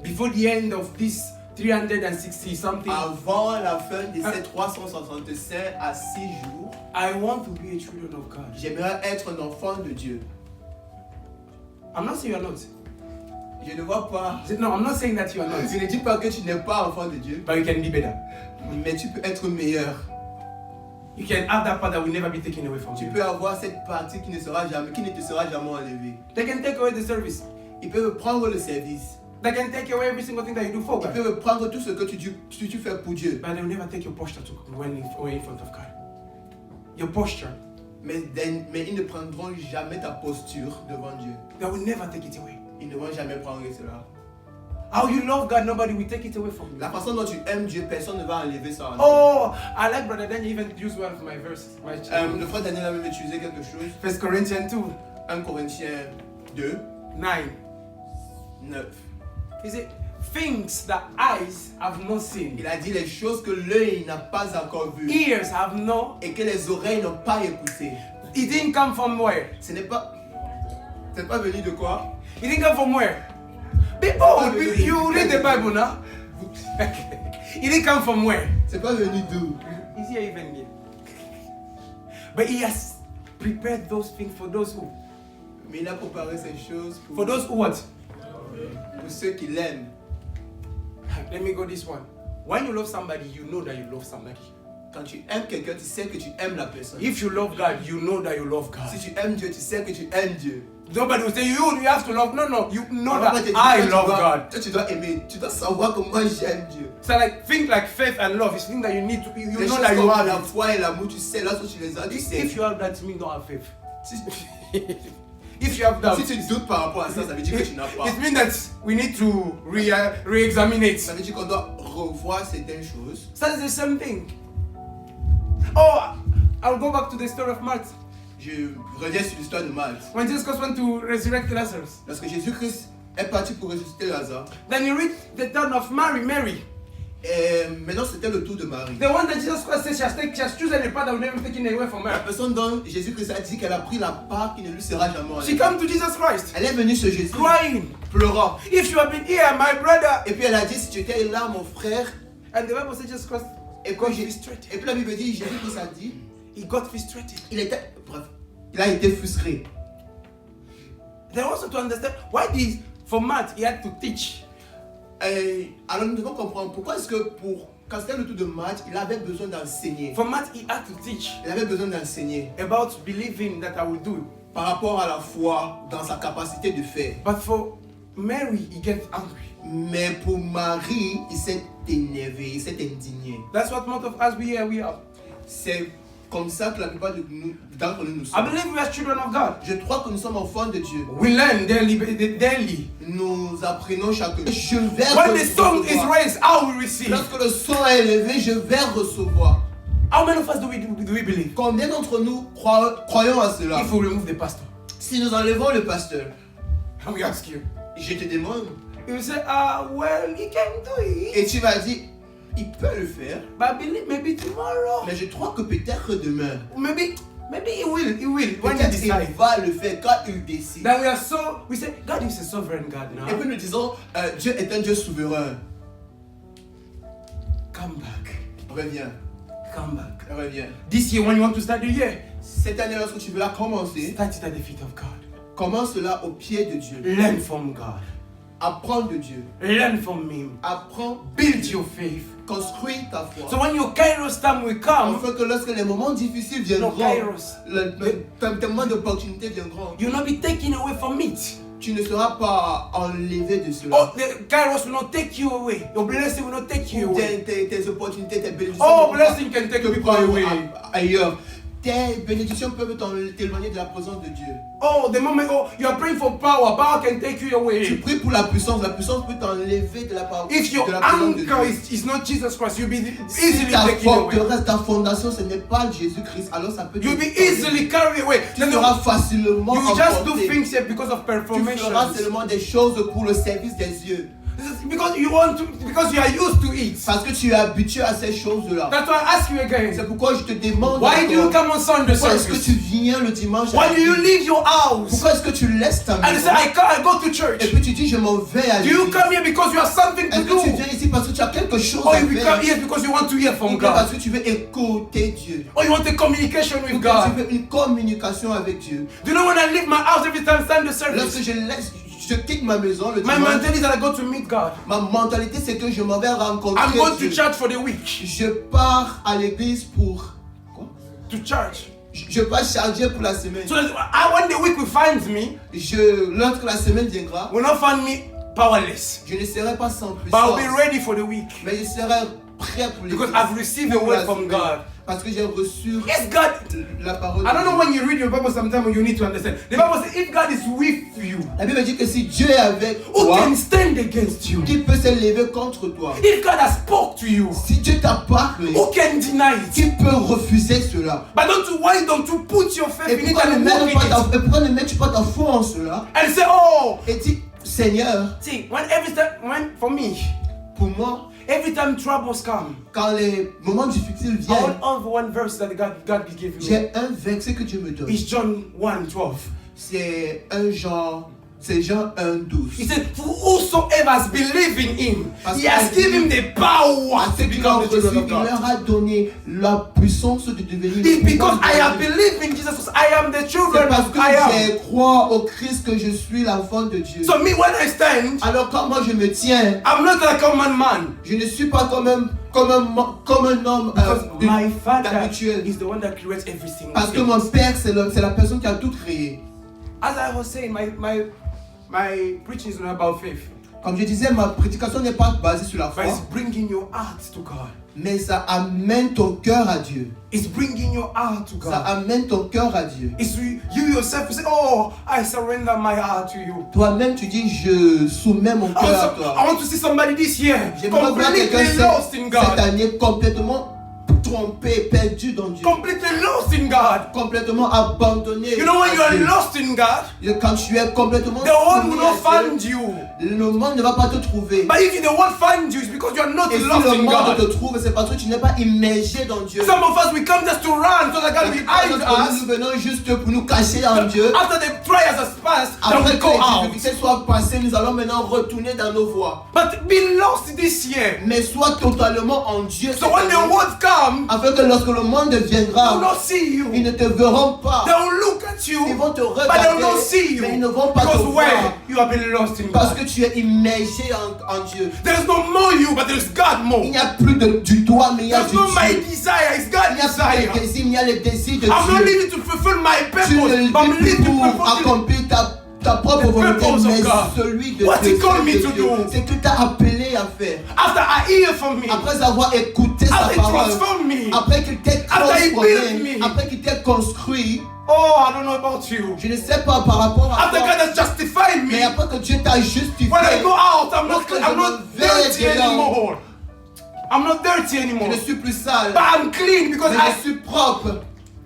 Before the end of this 360 something, Avant la fin de ces 365 à 6 jours, I want to be a children of God. j'aimerais être un enfant de Dieu. I'm not saying you're not. Je ne vois pas. No, I'm not saying that you are not. Je ne dis pas que tu n'es pas enfant de Dieu, But you can be better. mais tu peux être meilleur. You can have that part that will never be taken away from Tu you. peux avoir cette partie qui ne te sera jamais enlevée. They can take away the service. Ils peuvent prendre le service. They can take away every single thing that you do for Ils God. peuvent prendre tout ce que tu fais pour Dieu. But they will never take your posture to when away in front of God. Your posture, Mais ils ne prendront jamais ta posture devant Dieu. they will never take it away. Ils ne vont jamais prendre cela. How you love God, nobody will take it away from you. La façon dont tu aimes Dieu, personne ne va enlever ça. Oh, I like Brother Daniel even use one of my verses. Le frère Daniel a même utilisé quelque chose. 1 Corinthians 2, 1 Corinthiens 2, 9. 9. He said, things that eyes have not seen, Il a dit les choses que l'œil n'a pas encore vues ears have not. et que les oreilles n'ont pas écoutées. It didn't come from where? Ce n'est pas. C'est pas venu de quoi? It didn't come from where? People, you read the Bible now. It didn't come from where? C'est pas venu d'où? Is he even here? But he has prepared those things for those who? Mais il a préparé ces choses For those who what? pour ceux qui l'aiment. Let me go this one. When you love somebody, you know that you love somebody. Quand tu aimes quelqu'un, tu sais que tu aimes la personne. If you love God, you know that you love God. Si tu aimes Dieu, tu sais que tu aimes Dieu. Nobody will say you have to love. No, you know On va pas that te dire, I toi, love tu dois- God. Toi, tu dois aimer. Tu dois savoir que moi j'aime Dieu. So like think like faith and love. It's thing that you need to. You Les know choses that you comme have la it. foi et l'amour, tu sais, là où tu les as, tu sais. If you have that, it means you don't have faith. Si, If you have doubt, si tu doutes par rapport à ça, ça veut dire que tu n'as pas. it means that we need to re-examine it. Ça veut dire qu'on doit revoir certaines choses. So it's the same thing. Oh, I'll go back to the story of Martha. Je reviens sur l'histoire de Malte. When Jesus Christ went to resurrect Lazarus, Lorsque Jésus-Christ est parti pour ressusciter Lazare, then you read the turn of Mary. et maintenant c'était le tour de Marie. The one that Jesus Christ said she has chosen the part that will never be taken away from La her. personne dont Jésus-Christ a dit qu'elle a pris la part qui ne lui sera jamais She enlevée. came to Jesus Christ, Elle est venue sur Jésus, crying, pleurant. "If you have been here, my brother." Et puis elle a dit, si tu étais là, mon frère. And the Bible says Jesus Christ Et got puis, frustrated. et puis la Bible dit, Jésus-Christ a dit, He got frustrated. il a été frustré. Then also to understand why for Matt he had to teach. Et alors nous devons comprendre pourquoi est-ce que quand c'était le tour de Matthieu, il avait besoin d'enseigner. For Matt he had to teach Il avait besoin d'enseigner about believing that I will do. par rapport à la foi dans sa capacité de faire. But for Mary, he gets angry. Mais pour Marie, il s'est énervé, il s'est indigné. That's what most of us we are. C'est comme ça que la plupart d'entre nous I sommes. believe we are children of God. Je crois que nous sommes enfants de Dieu. We learn daily. Nous apprenons chaque jour. Je vais When the song is recevoir. raised, how we receive. Lorsque le son est élevé, je vais recevoir. How many of us do we believe? Combien d'entre nous croyons à cela? If we remove the pastor, Si nous enlevons le pasteur, and we ask you, je te demande, you say, well, he can do it. et tu vas dire, il peut le faire, But I believe maybe tomorrow. mais je crois que peut-être demain, Maybe he will when he peut-être il decides. va le faire quand il décide. Then we say, God is a sovereign God Et now. puis nous disons, Dieu est un Dieu souverain. Come back. Reviens, reviens. This year, when you want to start the year, Cette année, lorsque tu veux la commencer, start it at the feet of God. commence-la au pied de Dieu. Learn from God. Apprends de Dieu. Learn from Him. Apprends, Build your faith. construis ta foi. So when your Kairos time will come, Afin que lorsque les moments difficiles no viendront, Kairos, tes moments d'opportunité viendront, you'll not be taken away from it. tu ne seras pas enlevé de cela. Oh, the Kairos will not take you away. Your blessing will not take you away. Tes opportunités, tes bénédictions Oh, ne vont blessing can take te people prendre away. ailleurs. Tes bénédictions peuvent t'éloigner de la présence de Dieu. Oh, the moment you are praying for power, power can take you Tu away. pries pour la puissance peut t'enlever de la parole. If your de la présence de anchor Dieu. is not Jesus Christ, you'll be Si easily ta taken away. forteresse, ta fondation, ce n'est pas Jésus-Christ, alors ça peut te You'll be easily carried away. Tu Then seras facilement you just do emporté. things here because of Tu feras performation. seulement des choses pour le service des yeux. Because you are used to it. Parce que tu es habitué à ces choses-là. That's why I ask you again. C'est pourquoi je te demande Why do you encore, come on Sunday pourquoi est-ce que service? tu viens le dimanche à Why do you l'église? leave your house Pourquoi est-ce que tu laisses ta and you maison? say I go to church? Et puis tu dis je m'en vais à Do you l'église. come here because you have something to Est-ce que tu do? viens ici parce que tu as quelque chose Or à you come faire? here because you want to hear Ou from bien parce God? que tu veux écouter Dieu? Or you want a communication Ou with bien tu God? veux une communication avec Dieu? Do you know when I leave my house every time Sunday Lorsque service? je quitte ma maison le My dimanche, mentality is that I go to meet God. ma mentalité c'est que je m'en vais rencontrer I'm going to Dieu. church for the week. Je pars à l'église pour quoi? To church. Je pars charger pour la semaine. So that when the week will find me, Lorsque la semaine viendra, will not find me powerless. je ne serai pas sans But I'll puissance, be ready for the week. mais je serai prêt pour Because l'église. I've received a word from God. Parce que j'ai reçu Yes, God. la parole I don't know de Dieu. when you read your Bible sometimes you need to understand. The Bible says if God is with you, La Bible dit que si Dieu est avec who toi, can stand against you? qui peut se lever contre toi? If God has spoke to you, Si Dieu t'a parlé, who can deny it? qui peut refuser cela? But why don't you put your faith Et in it pourquoi ne and walk in it? mets-tu pas ta foi en cela? And say, oh, Et dis, Seigneur, see, for me, pour moi, every time troubles come, quand les moments difficiles I viennent, want one verse that God gave me. j'ai un verset que Dieu me donne. It's John 1:12. c'est Jean 1:12. He said, "For whosoever has believed in him, Parce he has qu'il given the power À to ceux qui become l'ont the children reçu, of il God." leur a donné la puissance de devenir. It's because I have C'est believed in Jesus, I am the children parce of que I am. j'ai crois au Christ que je suis l'enfant de Dieu. So me, when I stand, Alors quand moi je me tiens, I'm not a common man. je ne suis pas comme un homme Because my Father habituel. is the one that creates everything. Parce que mon Père, c'est la personne qui a tout créé. As I was saying, my preaching is not about faith, Comme je disais, ma prédication n'est pas basée sur la but it's foi, bringing your heart to God. mais ça amène ton cœur à Dieu. It's bringing your heart to Ça God. amène ton cœur à Dieu. It's you yourself. You say, "Oh, I surrender my heart to you." Toi-même, tu dis, je soumets mon cœur à I toi. want to see somebody this year J'aimerais voir quelqu'un completely lost in cette God, année complètement trompé, perdu dans Dieu. completely lost in God. Complètement abandonné. You know, when you à are Dieu. lost in God, Et quand tu es complètement the world soumis will à not Dieu, find you. le monde ne va pas te trouver. But if the world finds you, it's because you are not Et si lost le in monde te God. trouve, c'est parce que tu n'es pas immergé dans Dieu. Some of us, we come just to run so that God will hide Nous us. venons juste pour nous cacher en Dieu. After the trials has passed, then Après we que go les out. difficultés soient passées, nous allons maintenant retourner dans nos voies. But be lost this year. Mais sois totalement en Dieu. So when the world comes, Afin que lorsque le monde they will viendra, not see you. ils ne te verront pas. They will look at Ils you, vont te but they will not regarder, see you. mais ils ne vont pas te Because voir. where? You have been lost in Parce God. que tu es immergé en Dieu. There is no more you, but there is God more. Il n'y a plus du toi, mais il y a There's du no my Dieu. desire, it's Il God n'y a plus desire. de désir, il y a le désir de I'm not Dieu. living to fulfill my Tu purpose, ne but I'm vis plus living to pour fulfill. accomplir ta propre The volonté, purpose of mais God. celui de What Dieu. he called me celui de to Dieu. do. C'est que tu as appelé à faire. After I hear from me, Après avoir écouté sa after he parole, transformed me, après qu'il t'ait After he built transformé, me. après qu'il t'ait construit, oh, I don't know about you. je ne sais pas par rapport à After toi, God has justified mais me, après que Dieu t'a justifié, when I go out, I'm not Lorsque je me dirty vais dehors, anymore. I'm not dirty je anymore. ne suis plus sale, But I'm clean because mais je suis propre.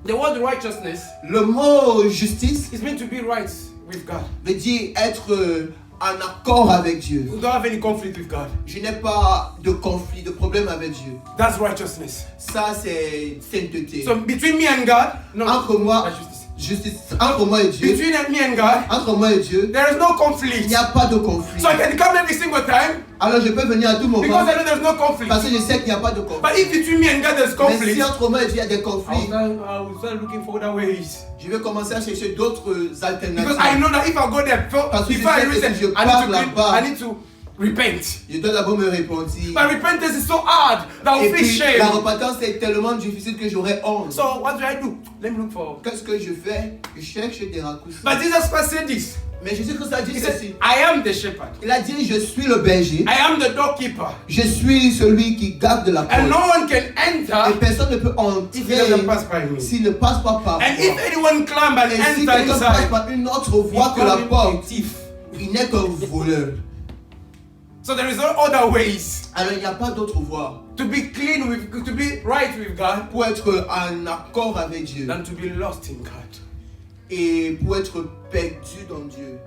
the word righteousness Le mot justice is meant to be right with God. veut dire être en accord avec Dieu. We don't have any conflict with God. Je n'ai pas de conflit, de problème avec Dieu. That's righteousness. Ça, c'est sainteté. So between me and God, no, Entre moi, that's justice. justice, entre moi et Dieu, Between me and God, entre moi et Dieu, there is no il conflict. n'y a pas de conflit. So I can come every single time Alors je peux venir à tout moment because I know there's no conflict. parce que je sais qu'il n'y a pas de conflit. But if between me and God there's Mais conflict, si entre moi et Dieu il y a des conflits, I will start looking for other ways. je vais commencer à chercher d'autres Because I alternatives. know that if I go there, Parce que before je I sais que reason, si je I pars need to là-bas, I need to repent. Je dois d'abord me repentir. But repentance is so hard that Et I feel puis la shame. repentance est tellement difficile que j'aurais honte. So what do I do? Let me look for. Qu'est-ce que je fais? Je cherche des raccourcis. But Jesus Christ said this. Mais Jésus Christ a dit He said, ceci. I am the shepherd. Il a dit, je suis le berger. I am the doorkeeper. Je suis celui qui garde la And no porte. one can Et enter personne ne peut if he doesn't entrer pass by me. s'il ne passe pas par moi. And if anyone climb and Et si enter quelqu'un passe inside, par une autre he voie que la call him a porte, thief. il n'est qu'un voleur. So there is no other ways Alors il n'y a pas d'autre voie to be clean with, to be right with God pour être en accord avec Dieu than to be lost in God. et pour être perdu dans Dieu.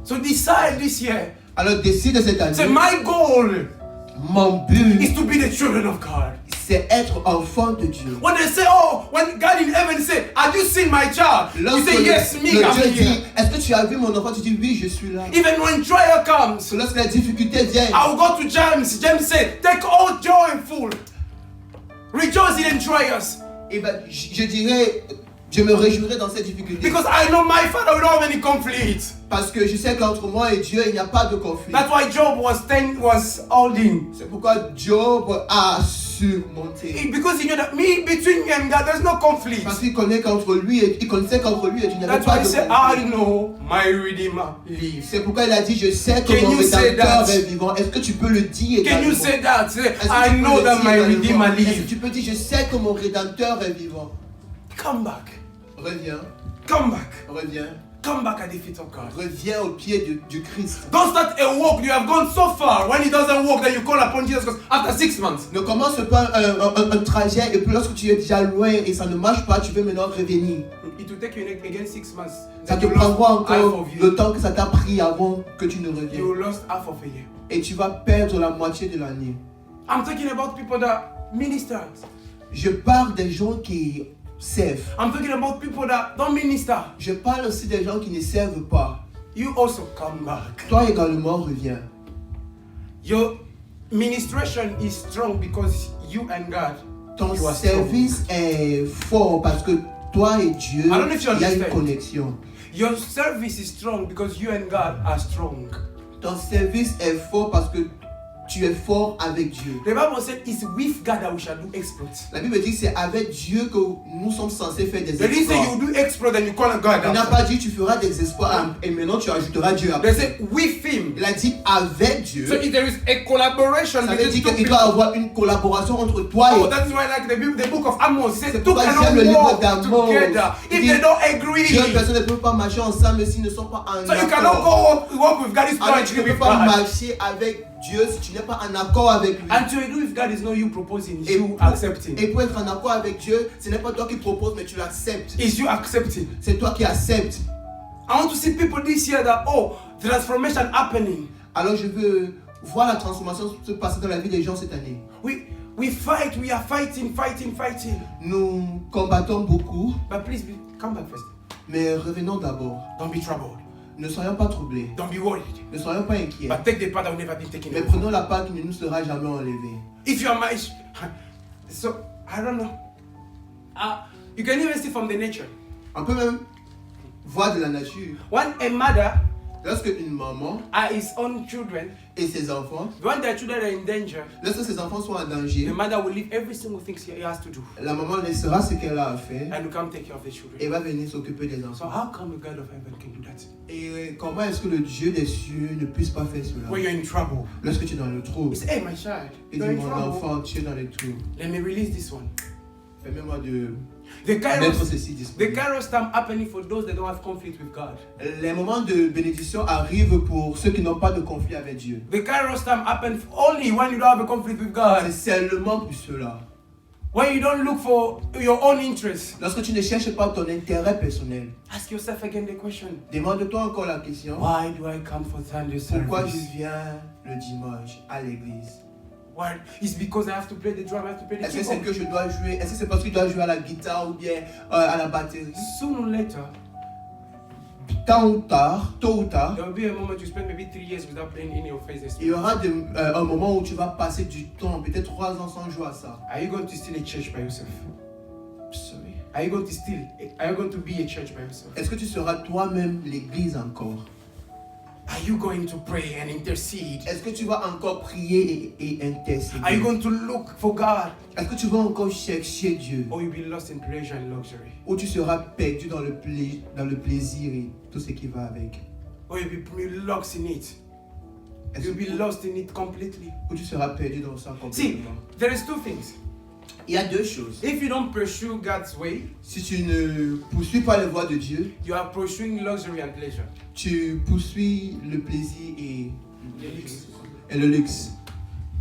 So decide this year. Alors décide cette Say, année, my goal mon but is to be the children of God. c'est être enfant de Dieu. When they say, oh, when God in heaven say, have you seen my child? You Lorsque say, yes, me, le I'm Dieu here. dit, est-ce que tu as vu mon enfant? Tu dis oui, je suis là. Even when trial comes, Lorsque la difficulté vient, I will go to James. James said, take all joy and full. Rejoice in trials. et ben, je dirais, je me réjouirai dans cette difficulté. Because I know my Father will not have any conflict. Parce que je sais qu'entre moi et Dieu, il n'y a pas de conflit. That's why Job was holding. C'est pourquoi Job a surmonté. Because he knew that me, between me and God, there's no conflict. Parce qu'il connaît qu'entre lui et il connaissait qu'entre lui et Dieu, il n'y avait That's pas why de he said, conflit. I know my Redeemer lives. C'est pourquoi il a dit, je sais que Can mon you say rédempteur that? est vivant. Est-ce que tu peux le dire Can you également? say that? Say, Est-ce que I tu peux know le that dire my également? Redeemer Est-ce que lives. tu peux dire, je sais que mon rédempteur est vivant. Come back. Reviens, Come back. reviens, Come back at the feet of God. reviens au pied du Christ. Don't start a walk. You have gone so far. When it doesn't work, then you call upon Jesus. Because after 6 months, Ne commence pas un trajet et puis lorsque tu es déjà loin et ça ne marche pas, tu veux maintenant revenir. it will take you again 6 months. Ça Then te you lost prendra half encore of le you. temps que ça t'a pris avant que tu ne reviennes. You lost half of a year. Et tu vas perdre la moitié de l'année. I'm talking about people that ministers. Je parle des gens qui servent. I'm talking about people that don't minister. Je parle aussi des gens qui ne servent pas. You also come back. Toi également reviens. Your ministration is strong because you and God. Ton You are strong. service est fort parce que toi et Dieu, I don't know if you il y a une understand. connexion. Your service is strong because you and God are strong. Ton service est fort parce que tu es fort avec Dieu. The Bible said it's with God that we shall do exploits. La Bible dit que c'est avec Dieu que nous sommes censés faire des They didn't say exploits. you do exploits and you call God. Il n'a after. pas dit tu feras des exploits et maintenant tu ajouteras Dieu They après. say with Him. Il a dit avec Dieu. So if there is a collaboration Ça veut between dire two qu'il people. doit y avoir une collaboration entre toi Oh, et that's why like the book of Amos says C'est two pourquoi cannot j'aime le livre walk d'Amos. together Il if dit, they don't agree. Dieu et personne ne peut pas marcher ensemble s'ils ne sont pas en So you cannot accord. go walk with God if you Alors don't tu agree ne peux with pas God. marcher avec Dieu si tu n'es pas en accord avec lui. And to agree with God is not you proposing, it's Et you pour, accepting. et pour être en accord avec Dieu, ce n'est pas toi qui proposes, mais tu l'acceptes. It's you accepting. C'est toi qui acceptes. I want to see people this year that, oh, transformation happening. Alors je veux voir la transformation se passer dans la vie des gens cette année. We fight, we are fighting. Nous combattons beaucoup, But please come back first. mais revenons d'abord. Don't be troubled. Ne soyons pas troublés, Don't be worried. ne soyons pas inquiets, But take the part that will never be taken mais away. prenons la part qui ne nous sera jamais enlevée. If you are my... So, I don't know. You can even see from the nature. On peut même voir de la nature. When a mother Lorsque une maman and his own children, et ses enfants, when their children are in danger, lorsque ses enfants sont en the danger, mother will leave every single thing he has to do la maman laissera ce qu'elle a à faire and will come take care of the children. et va venir s'occuper des So enfants. how come the God of heaven can do that? Et comment est-ce que le Dieu des cieux ne puisse pas faire cela? When you're in trouble, Lorsque tu es dans le trou, you say, hey, my child, il you're dit in mon trouble. enfant, tu es dans le trou. Let me release this one. Permets-moi de The mettre Kairos, ceci the disponible. Kairos time happening for those that don't have conflict with God. Les moments de bénédiction arrivent pour ceux qui n'ont pas de conflit avec Dieu. The Kairos time happens only when you don't have a conflict with God. C'est seulement pour cela. When you don't look for your own interest. Lorsque tu ne cherches pas ton intérêt personnel, Ask yourself again the question. demande-toi encore la question. Why do I come for Sunday Pourquoi je service? viens le dimanche à l'église? Why? It's because I have to play the drum, I have to play the Est-ce que c'est que keyboard. je dois jouer? Est-ce que c'est parce que je dois jouer à la guitare ou bien à la batterie? Sooner or later, Tôt ou tard, there will be a moment you spend maybe 3 years without playing any of Faith il y aura un moment où tu vas passer du temps, peut-être 3 ans sans jouer à ça. Are you going to still a church by yourself? Sorry. Are you going to be a church by yourself? Est-ce que tu seras toi-même l'église encore? Are you going to pray and intercede? Est-ce que tu vas encore prier et intercéder? Are you going to look for God? Est-ce que tu vas encore chercher Dieu? Or you'll be lost in pleasure and luxury? Ou tu seras perdu dans le plaisir et tout ce qui va avec? Or you'll be lost in it? Est-ce You'll be que- lost in it completely. Ou tu seras perdu dans ça See, complètement? there is two things. Il y a deux choses. If you don't pursue God's way, Si tu ne poursuis pas les voies de Dieu, you are pursuing luxury and pleasure. tu poursuis le plaisir et le luxe.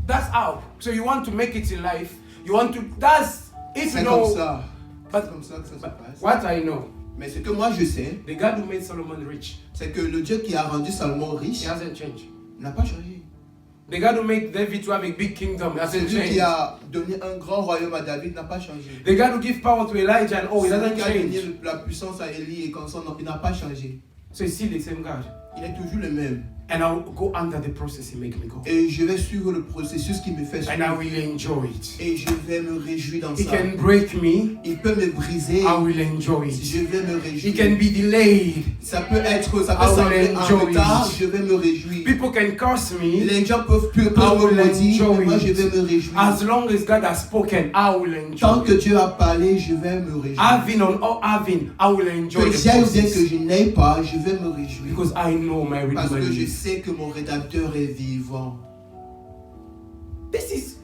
That's how. So you want to make it in life. You want to. That's if C'est you comme know. ça. But- C'est comme ça que ça se passe. What I know, Mais ce que moi je sais, the God who made Solomon rich, c'est que le Dieu qui a rendu Salomon he riche hasn't changed. n'a pas changé. The God who made David to have a big kingdom C'est hasn't Dieu qui changed. a donné un grand royaume à David n'a pas changé. The God who gives power to Elijah and oh, he C'est lui doesn't qui a donné change. la puissance à Élie et comme ça, non, il n'a pas changé. So it's still the same God. Il est toujours le même. And I'll go under the process he make me go. Et je vais suivre le processus qui me fait And I suivre. will enjoy it. Et je vais me réjouir dans He ça. can break me. Il peut me briser. I will enjoy Je it. vais me He réjouir. can be delayed. Ça peut être, ça I peut will sembler en enjoy retard. it. Je vais me réjouir. People can curse me. Les gens peuvent I will me maudire, enjoy mais moi it. je vais me réjouir. As long as God has spoken, I will Tant enjoy que it. Dieu a parlé, je vais me réjouir. Having or having, I will enjoy Que the j'aille ou bien que process. je n'aille pas, je vais me réjouir. Because I know my Parce Redeemer que je lives. sais que mon rédacteur est vivant. This is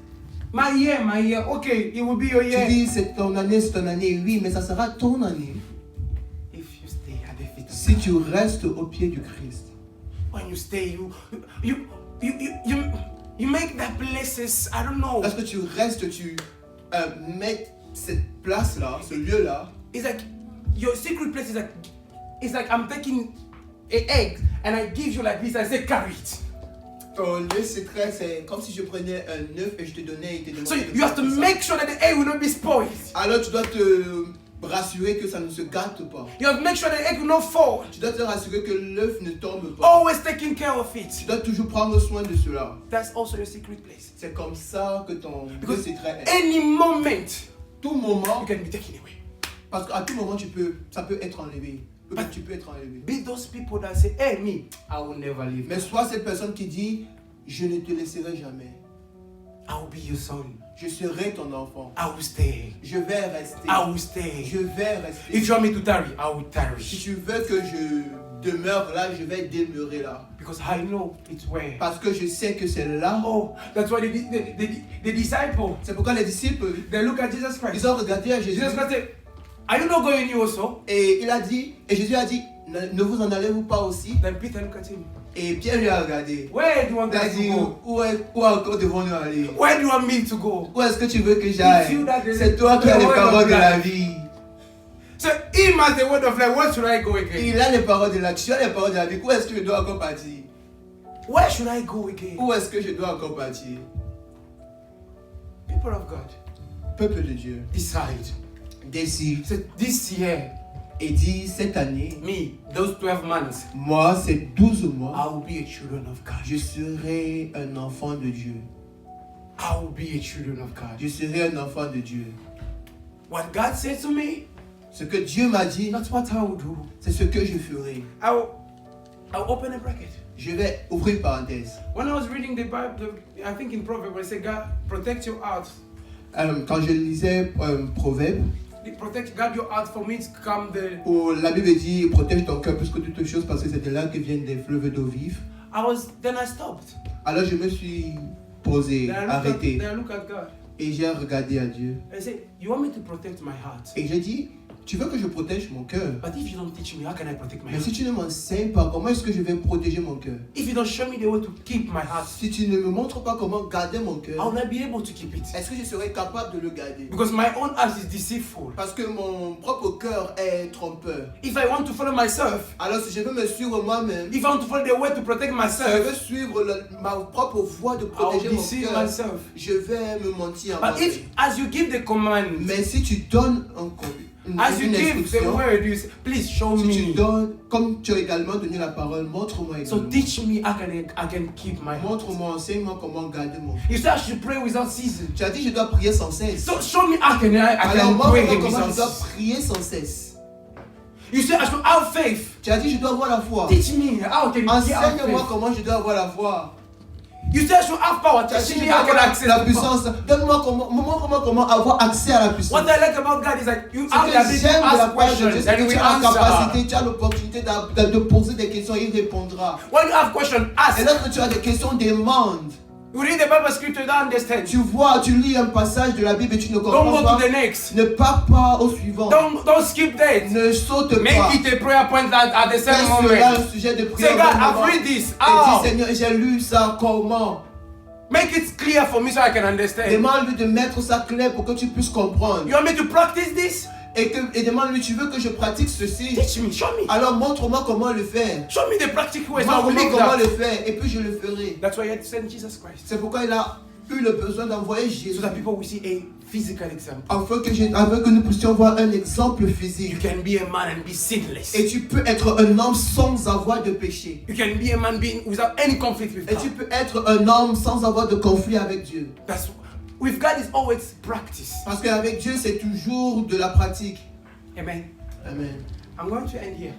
my year, my year. Okay, it will be your Tu year. dis c'est ton année, oui, mais ça sera ton année. If you stay at the feet of Si God. tu restes au pied du Christ. When you stay, you make that places, I don't know. Lorsque tu restes, tu mets cette place-là, ce lieu-là. It's like your secret place is like it's like I'm taking an egg and I give you like this, I say carry it. Ton lieu secret, c'est comme si je prenais un œuf et je te donnais et te demandais. So de you have to faire ça. make sure that the egg will not be spoiled. Alors tu dois te rassurer que ça ne se gâte pas. You have to make sure the egg will not fall. Tu dois te rassurer que l'œuf ne tombe pas. Always taking care of Tu it. dois toujours prendre soin de cela. That's also the secret place. C'est comme ça que ton Because secret est. any moment, Tout moment, you can be taken away. parce qu'à tout moment ça peut être enlevé. Tu peux être enlevé. Be those people that say, hey, me, I will never leave. Mais sois cette personne qui dit, je ne te laisserai jamais. I will be your son. Je serai ton enfant. I will stay. Je vais rester. I will stay. Je vais rester. If you want me to tarry, I will Si tarry. tu veux que je demeure là, je vais demeurer là. Because I know it's where. Parce que je sais que c'est là. Oh, that's why the disciple, C'est pourquoi les disciples, they look at Jesus Christ. ils ont regardé à Jésus. Jesus Christ said, are you not going you also? Et il a dit, et Jésus a dit, ne vous en allez-vous pas aussi? Then Peter looked at him. Et Pierre lui a regardé. Where do you want Il a us to dit, go? où encore devons-nous aller? Where do you want me to go? Où est-ce que tu veux que j'aille? C'est toi qui as les paroles de la vie. So him as the word of life, where should I go again? Il a les paroles de la vie. Tu as les paroles de la vie. Où est-ce que je dois encore partir? Where should I go again? Où est-ce que je dois encore partir? People of God, Peuple de Dieu, decide. décide So this year, et dit cette année, me, those 12 months, moi, ces 12 mois, I will be a children of God. je serai un enfant de Dieu. I will be a children of God. Je serai un enfant de Dieu. What God said to me, Ce que Dieu m'a dit, that's what I will do. c'est ce que je ferai. I'll open a bracket. Je vais ouvrir une parenthèse. When I was reading the Bible, I think in Proverbs, it said, God, protect your heart. Quand je lisais Proverbe, Protect, guard your heart for me to come the... où la Bible dit protège ton cœur plus que toutes choses parce que c'est de là que viennent des fleuves d'eau vive. Then I stopped. Alors je me suis posé, arrêté Then I look at God. et j'ai regardé à Dieu. I said, you want me to protect my heart? Et j'ai dit, tu veux que je protège mon cœur? But if you don't teach me, how can I protect my Mais heart? si tu ne m'enseignes pas, comment est-ce que je vais protéger mon cœur? If you don't show me the way to keep my heart, Si tu ne me montres pas comment garder mon I will cœur, not be able to keep it. est-ce que je serai capable de le garder? Because my own heart is deceitful. Parce que mon propre cœur est trompeur. If I want to follow myself, Alors si je veux me suivre moi-même, if I want to follow the way to protect je myself, veux suivre ma propre voie de I protéger will mon deceive cœur, myself. je vais me mentir en But if, as you give the command, Mais si tu donnes as you une give the instruction, word, you say, please show si tu me. donnes, comme tu as également donné la parole, montre-moi So également. teach me how I can keep my heart. Montre-moi, enseigne-moi comment garder mon cœur. You say I should pray without ceasing. Tu as dit je dois prier sans cesse. So show me how can I Alors can montre-moi pray comment je without dois ceasing. prier sans cesse. You say I should have faith. Tu as dit je dois avoir la foi. Teach me how can I have Enseigne-moi faith. comment je dois avoir la foi. You say I should have power. Tu as dit Teach je me dois how can I avoir access la the power. puissance. Donne-moi comment avoir accès à la puissance. What I like about God is like you Ce have the que ability to j'aime de la ask part de Dieu, questions c'est and que He tu will as la answer. capacité, tu as l'opportunité de poser des questions, il répondra. When you have questions, Et ask. lorsque tu as des questions, demande. You read the Bible scripture, you don't understand. Tu vois, tu lis un passage de la Bible et tu ne Don't comprends go to pas. the next. Ne pars pas au suivant. Don't skip that. Ne saute pas. Make it a prayer point at the Fais same cela moment. un sujet de prière. Say, au God, même I've moment. read this. Et How? dis, Seigneur, j'ai lu ça comment? Make it clear for me so I can understand. Demande-lui de mettre ça clair pour que tu puisses comprendre. You want me to practice this? Et demande-lui, tu veux que je pratique ceci? Teach me, show me. Alors montre-moi comment le faire. Show me the practical ways. I will Montre-moi live comment that. le faire et puis je le ferai. That's why he had to send Jesus Christ. C'est pourquoi il a eu le besoin d'envoyer Jésus. So that people will see a physical example. Afin que nous puissions voir un exemple You physique. can be a man and be sinless. Et tu peux être un homme sans avoir de péché. You can be a man being without any conflict with Et tu God. peux être un homme sans avoir de conflit avec Dieu. That's with God is always practice. Parce qu'avec Dieu, c'est toujours de la pratique. Amen. Amen. I'm going to end here.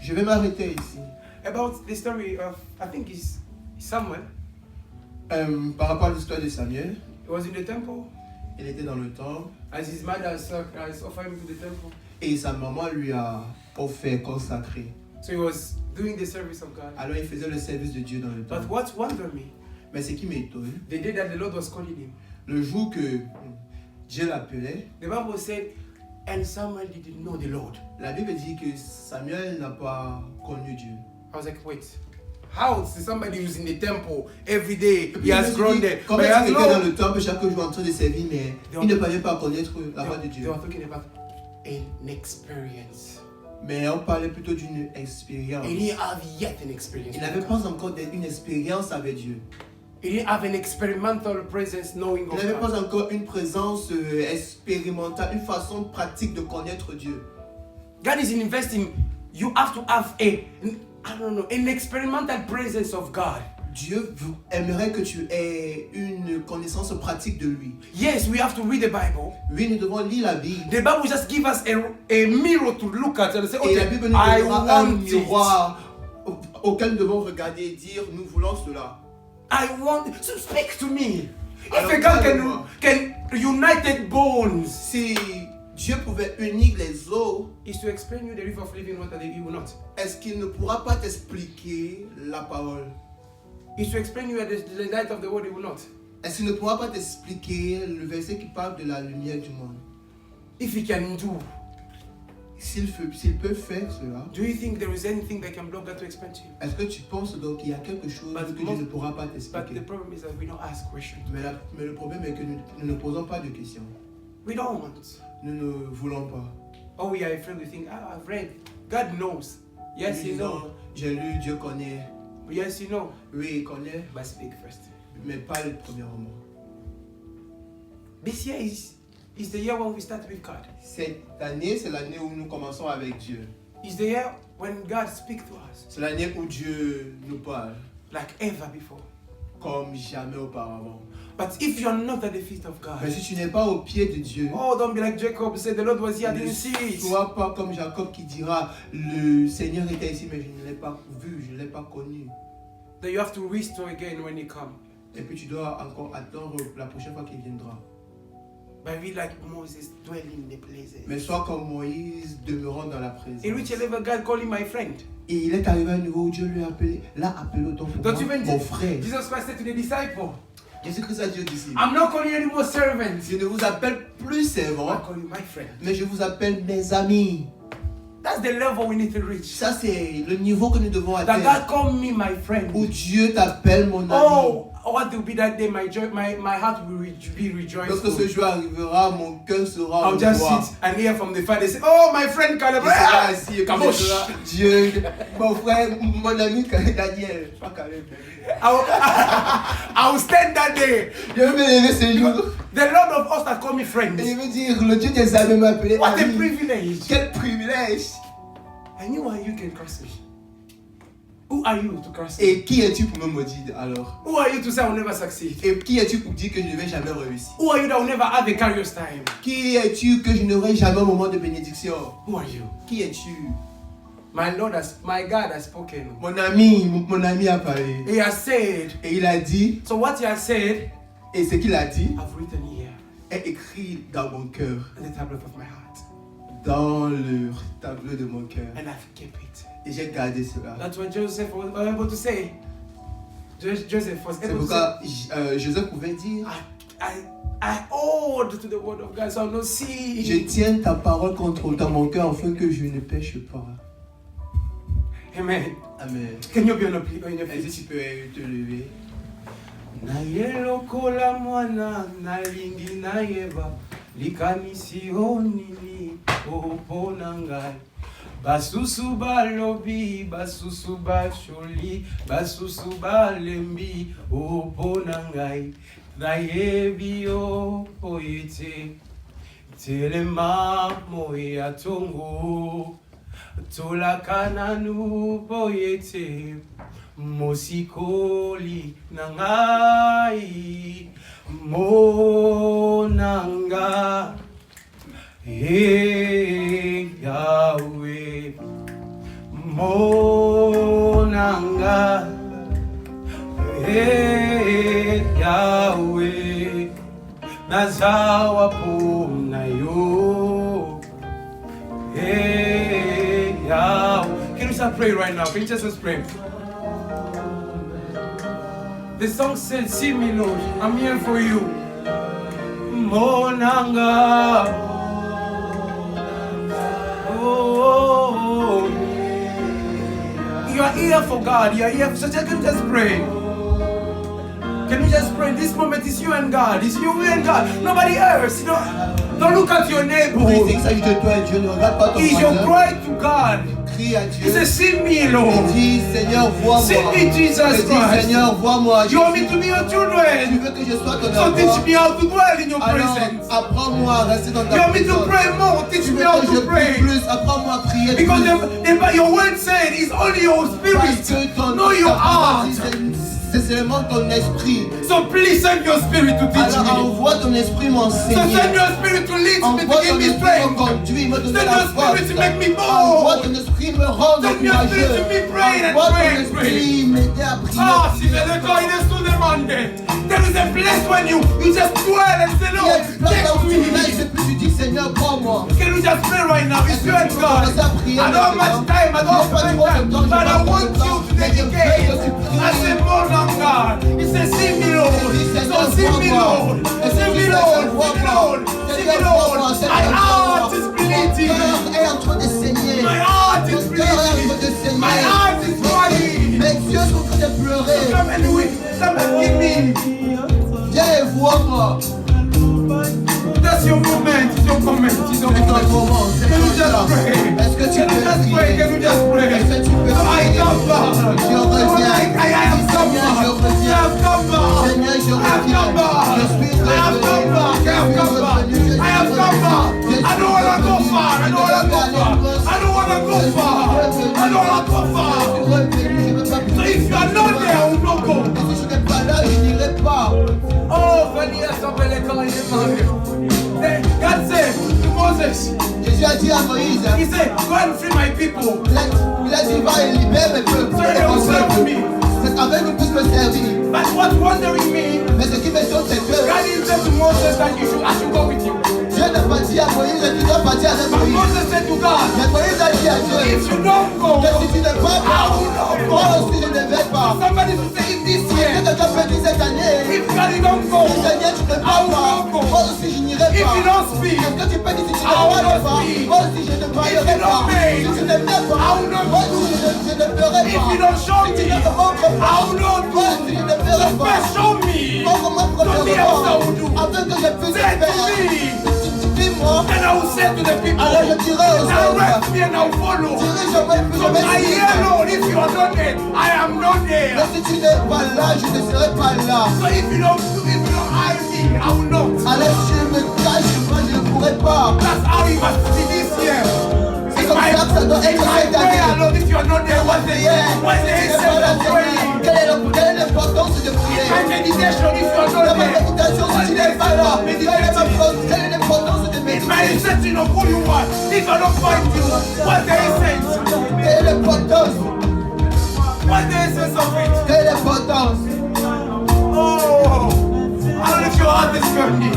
Je vais m'arrêter ici. About the story of I think it's Samuel. Par rapport à l'histoire de Samuel, He was in the temple il était dans le temple as his mother has offered him to the temple. et sa maman lui a offert, consacré. So he was doing the service of God. Alors il faisait le service de Dieu dans le But temple. what wondered me, Mais ce qui m'étonne, the day that the Lord was calling him, le jour que Dieu l'appelait, the Bible said, and Samuel didn't know the Lord. la Bible dit que Samuel n'a pas connu Dieu. I was like, wait, how is somebody who's in the temple every day? Et He puis, je me has suis grown dit, there. comment But he est-ce has qu'il était dans no. le temple chaque jour en train de servir, mais il ne parlait pas connaître la voix de They Dieu. were talking about an experience. Mais on parlait plutôt d'une expérience. And he have yet an experience. Il n'avait pas encore une expérience avec Dieu. He didn't have an experimental presence knowing Il of n'avait God. pas encore une présence expérimentale, une façon pratique de connaître Dieu. God is investing. You have to have an experimental presence of God. Dieu aimerait que tu aies une connaissance pratique de lui. Yes, we have to read the Bible. Oui, nous devons lire la Bible. The Bible just gives us a mirror to look at and say, Et la okay, Bible nous I donnera un want it. miroir auquel nous devons regarder et dire, nous voulons cela. I want. So speak to me. Alors, If a God parle-moi. can united bones, Si Dieu pouvait unir les os, is to explain you the river of living water that he will not. est-ce qu'il ne pourra pas t'expliquer la parole? Is to explain you the light of the world he will not. Est-ce qu'il ne pourra pas t'expliquer le verset qui parle de la lumière du monde? If he can do, S'il peut faire cela, do you think there is anything that can block that to explain to you? est-ce que tu penses donc qu'il y a quelque chose But que Dieu ne pourra pas But the t'expliquer? problem is that we don't ask questions. Mais le problème est que nous ne posons pas de questions. We don't. Nous ne voulons pas. Oh, we are afraid. We think, I've read. God knows. Yes, Nous you know. disons, j'ai lu, Dieu connaît. Yes, you know. Oui, il connaît, But speak first. mais pas le premier mot. This year is the year when we start with God. Cette année, c'est l'année où nous commençons avec Dieu. It's the year when God speaks to us C'est l'année où Dieu nous parle like ever before. comme jamais auparavant. But if you're not at the feet of Mais God, si tu n'es pas au pied de Dieu, oh, don't be like Jacob said, the Lord was here, I ne didn't see it. sois pas comme Jacob qui dira, le Seigneur était ici mais je ne l'ai pas vu, je ne l'ai pas connu. Then you have to restore again when he comes. Et puis tu dois encore attendre la prochaine fois qu'il viendra. But be like Moses, dwelling in the places. Mais sois comme Moïse, demeurant dans la In présence. which level God called him my friend. Et il est arrivé à un niveau où Dieu lui a appelé, l'a appelé autant pour Don't you moi, even mon frère. Jesus Christ said to the disciple, Jésus-Christ a dit aux disciples, I'm not calling you anymore servants. je ne vous appelle plus I servant, call you my friend. mais je vous appelle mes amis. That's the level we need to reach. Ça, c'est le niveau que nous devons That atteindre. God called me my Où friend. Dieu t'appelle mon ami. Oh, what will be that day? My heart will be Lorsque ce rejoiceful. jour arrivera, mon cœur sera en I'll just joie. sit and hear from the Father say, oh, my friend Caleb. Il sera assis et puis Kabosh. il sera, Dieu, mon frère, mon ami Daniel, pas Caleb. I will stand that day. Je vais me lever ce jour The Lord of hosts has called me et friend. je vais dire, le Dieu des amis m'a appelé What a ami. privilege. Quel privilège. And you are you can curse me. Who are you to curse me? Et qui es-tu pour me maudire alors? Who are you to say I will never succeed? Et qui es-tu pour dire que je ne vais jamais réussir? Who are you that will never have a curious time? Qui es-tu que je n'aurai jamais un moment de bénédiction? Who are you? Qui es-tu? My God has spoken. Mon ami a parlé. He has said. Et il a dit, So what he has said, et ce qu'il a dit I've written here est écrit dans mon cœur, on the tablet of my heart. dans le tableau de mon cœur. And I've kept it. Et j'ai gardé cela. That's what Joseph was able to say. Joseph was C'est able to say, pourquoi Joseph pouvait dire, I hold to the word of God, so I'll not see. je tiens ta parole dans mon cœur afin que je ne pêche pas. Amen. Amen. Can you be on your Est-ce feet? que tu peux te lever? Naye lokola mwana nalingi nayeba likanisi onini opona ngai basusu balobi basusu basholi basusu balembi opona ngai nayebi yo oyete telema moya tongo tolakananu boyete mosikoli nangai monanga Yahweh monanga Yahweh nazawa pona yo Yahweh. Can we start praying right now? Can you just pray? The song said, see me, Lord, I'm here for you. Monanga. Oh, you are here for God. You are here. So just pray. Can we just pray? This moment is you and God. It's you and God. Nobody else. Don't look at your neighbor. Oui, c'est que ça, je dois Dieu, ne regarde pas ton Is your voisin. cry to God. Crie à He Dieu. says, see me, Et Lord. dis, Seigneur, vois-moi. See me, Jesus Et dis, Christ. Seigneur, vois-moi. You want me to be your Tu children. veux que je sois ton So enfant. teach me how to dwell in your Alors, presence. apprends-moi à rester dans You ta want me to présence. pray more. Teach Tu me veux how que je to prie pray. plus. Apprends-moi à prier Because plus. your word said it's only your Parce spirit. que ton Know your heart. c'est seulement ton esprit. So please send your spirit to teach Alors me. envoie ton esprit So m'enseigner. send your spirit to lead me, Envoie to give ton me esprit me strength. conduire, me Send donner la your spirit force. to make me Envoie bold. ton esprit me rendre Send your spirit courageux. to be praying and Envoie praying ton and praying. esprit m'aider à prier. Ah, si ve le temps il est sous demandé. There is a place when you just dwell and say, Il y a Lord, une place là où tu take n'ailles me. plus, tu dis Seigneur, prends-moi. Can we just pray right now? It's you and God. Commencer à prier I don't have much time, I don't have much time, but I want you to dedicate. I say more than God. He says, see me, Lord. So see me, Lord. See me, Lord. See me, Lord. See me, Lord. My heart is bleeding. Ton cœur est en train de saigner. My heart is Ton cœur est en train de bleeding. saigner. My heart is crying. Mes yeux sont en train de pleurer. Come and weep. Come and give me. Viens et vois-moi. That's your moment. It's your moment. It's your C'est ton moment. moment. C'est Can we ton just temps. pray? Est-ce que tu Can we peux just pray? prier? Can we just pray? Est-ce que tu peux I prier? come back. Je reviens. I have come Seigneur, back. je I reviens. have come back. Seigneur, je I have come back. reviens. Je suis I have come revenu. back. I have come back. I have come back. I don't wanna go far. I don't wanna go far. I don't wanna go far. I don't wanna go far. So if you are not there, I will not go. Si je n'ai pas là, je n'irai pas. Oh, venez à s'appeler quand il est marié. God said to Moses, Jésus a dit à Moïse, he said, go and free my people. il a dit, va et libère mes peuples. So they will serve me. C'est avec nous tous me servir. But what's wondering me, Mais ce qui m'étonne, c'est que God didn't say to Moses that I should go with you. Dieu n'a pas dit à Moïse, tu dois partir avec But Moïse. Moses said to God, Mais Moïse a dit à Dieu, if you don't go, que si tu ne vas pas, moi aussi je ne vais pas. somebody to say it this Que year. quelqu'un peut dire cette année, If God you don't go, Seigneur, tu ne vas pas. Moi aussi je n'irai if you pas. don't speak, Est-ce que tu peux dire si tu ne I will parles not pas? speak. Moi aussi je ne parlerai pas. Si tu ne m'aimes pas, I will not moi aussi je ne ferai if pas. you don't show Si tu me, ne me montres I pas, will not moi aussi je ne ferai do. pas. First show me, Montre-moi premièrement, afin que je puisse say le to faire. me, Dis-moi, and I will say to the people, alors je dirai aux autres, direct me and I will follow. dirige-moi plus, So je vais I hear, Lord, if you are not there, I am not there. Mais si tu n'es pas là, je ne serai pas là. So if you don't hide me, I will not. Alors si je me cache, moi je ne pourrai pas. That's how it must be this year. C'est comme ça que ça doit être cette année. Lord, if you are not there, what's the essence of praying? Quelle est l'importance de prier? My meditation, if you are Dans not ma there, méditation, si tu n'es pas là, quelle est l'importance de it's méditer? my essence of who you are. If I don't find you, what's the essence? Quelle est l'importance? What's the essence of it? Quelle est l'importance? Oh, I don't know if your heart is burning.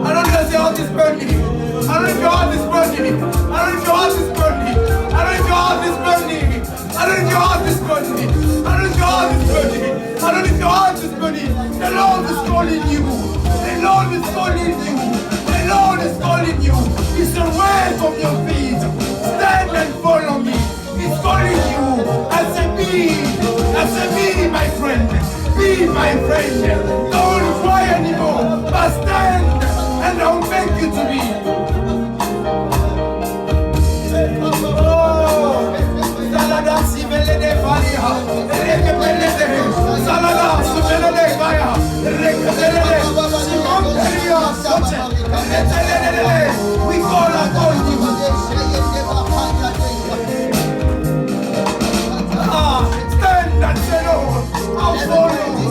I don't know if your heart is burning. I don't know if your heart is burning. I don't know if your heart is burning. I don't know if your heart is burning. I don't know if your heart is burning. I don't know if your heart is burning. I don't know if your heart is burning. The Lord is calling you. The Lord is calling you. The Lord is calling you. It's the weight of your feet. Stand and follow me. He's calling you. I say be my friend. Be my friend. Don't cry anymore. But stand and I'll make you to be. Oh, Salada Sibele de Faria, Rekebele de Salada Sibele de Faya, Rekebele Simon Peria Sote, we call upon you. Stand and say, Lord, I'll follow you.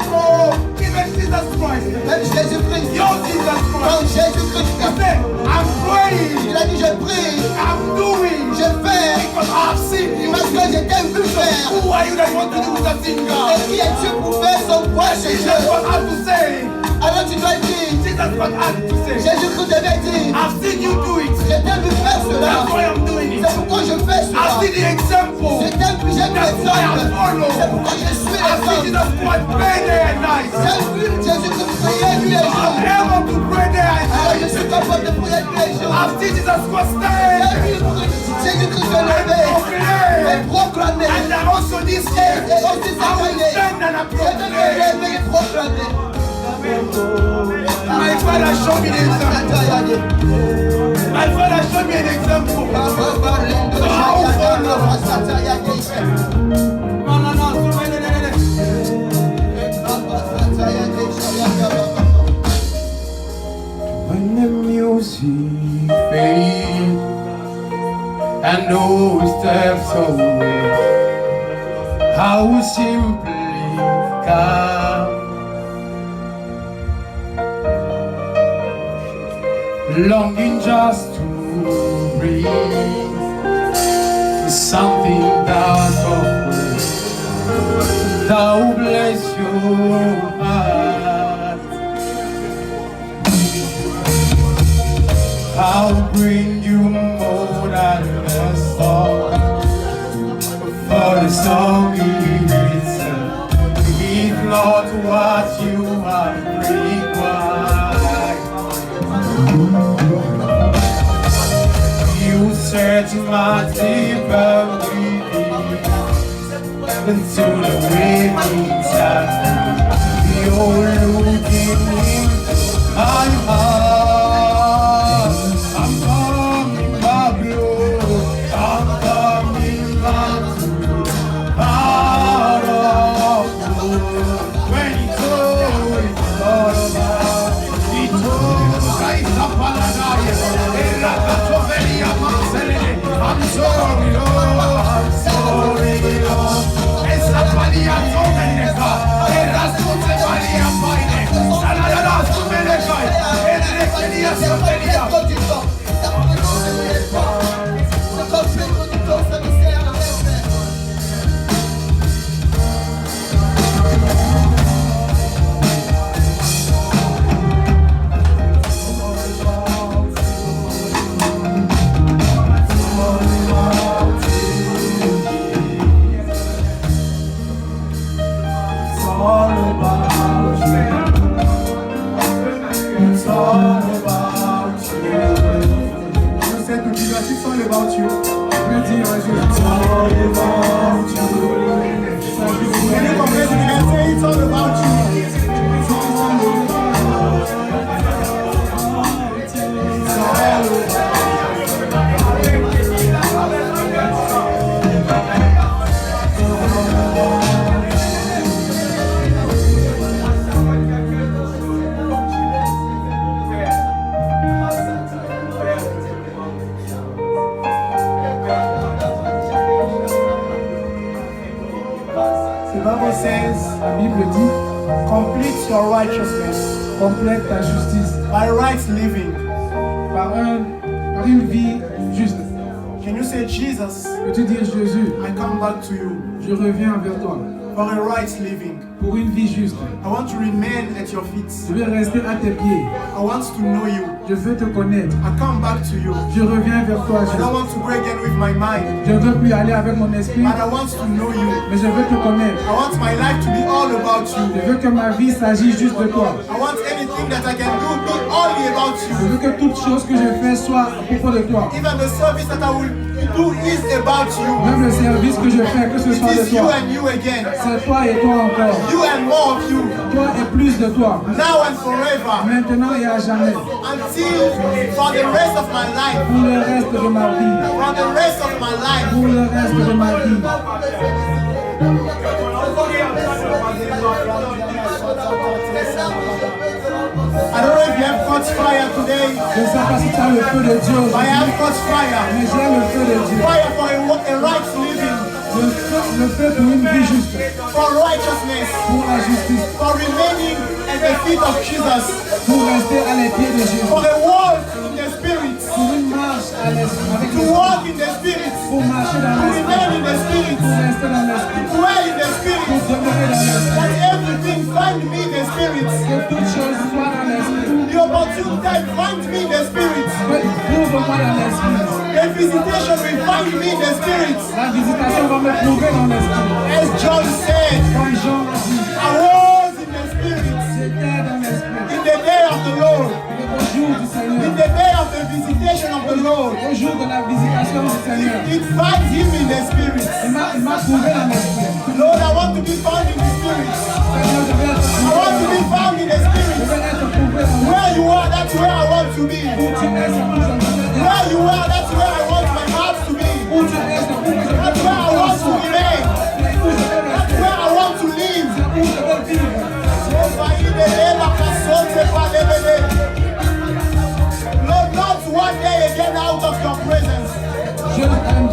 Oh, even Jesus Christ, Même Jésus-Christ, your Jesus quand Christ, Jésus-Christ he said, I'm praying, il a dit je prie, I'm doing, je fais, because I've seen you. parce que je t'ai vu faire. Who are you that want to do with that thing, Et God? qui es-tu pour faire son poids chez Jesus Dieu? what I have to say. Alors tu dois dire, Jesus what I have to say. Jésus-Christ devait dire, I've seen you do it. je t'ai vu faire cela. That's why I'm doing it. C'est pourquoi je fais I've cela. seen the example. Je t'ai vu, j'ai vu That's why I l'exemple. follow. C'est pourquoi je suis I've seen l'exemple. Jesus Christ pray day and night. J'ai vu Jésus-Christ prier nuit et I'm jour. able to pray day and Alors je night. suis capable de prier tous les jours. After Jesus was dead, Jésus-Christ est levé et proclamé. and I also this day, Et aussi I will cette stand and I année, je proclaim. vais me lever et proclamer. My father showed me the example. My father showed me an example. No, no, no. When the music fades and all steps away, I will simply come, longing just to breathe something that's of grace that will bless your heart. I'll bring you more than a song, for the song itself is not what you have required. You search my deeper within into the waiting time. You're looking into my heart. I'm coming back, Lord. I'm coming back to you. Out of you. When it's all about, it's all right up on the I'm sorry, Lord, I'm sorry, Lord. Esa palia tomeneka, erasute palia paine. Salala sumeneka, erekelia sotelia. La Bible dit, complete your righteousness, complète ta justice, by right living, par une vie juste. Can you say Jesus? Peux-tu dire Jésus? I come back to you. Je reviens vers toi. For a right living. Pour une vie juste. I want to remain at your feet. Je vais rester à tes pieds. I want to know you. Je veux te connaître. I come back to you. Je reviens vers toi. I don't want to go again with my mind. Je ne veux plus aller avec mon esprit. But I want to know you. Mais je veux te connaître. I want my life to be all about you. Je veux que ma vie s'agisse juste de toi. I want anything that I can do be only about you. Je veux que toute chose que je fais soit à propos de toi. Even the service that I will do is about you. Même le service que je fais, que ce soit de toi. You and you again. C'est toi et toi encore. You and more of you. Toi et plus de toi. Now and forever. Maintenant et à jamais. Until for the rest of my life. Pour le reste de ma vie. For the rest of my life. Pour le reste de ma vie. I don't know if you have caught fire today. Je ne sais pas si tu as le feu de Dieu. I have caught fire. Mais j'ai le feu de Dieu. Fire for a right living. Le feu pour une vie juste. For righteousness. Pour la justice. For remaining at the feet of Jesus. Pour rester à les pieds de Jésus. For a walk in the Spirit. Pour une marche à l'esprit. To walk in the Spirit. Pour marcher dans l'esprit. To remain in the Spirit. Pour rester dans l'esprit. To dwell in the Spirit. Pour demeurer dans l'esprit. That everything find me in the Spirit. Que toute chose soit dans l'esprit. The opportune time find me in the Spirit. Trouve-moi dans l'esprit. The visitation will find me in the Spirit. La visitation va me trouver dans l'esprit. As John said. Comme Jean a dit. I was in the Spirit. J'étais dans l'esprit. In the day of the Lord. In the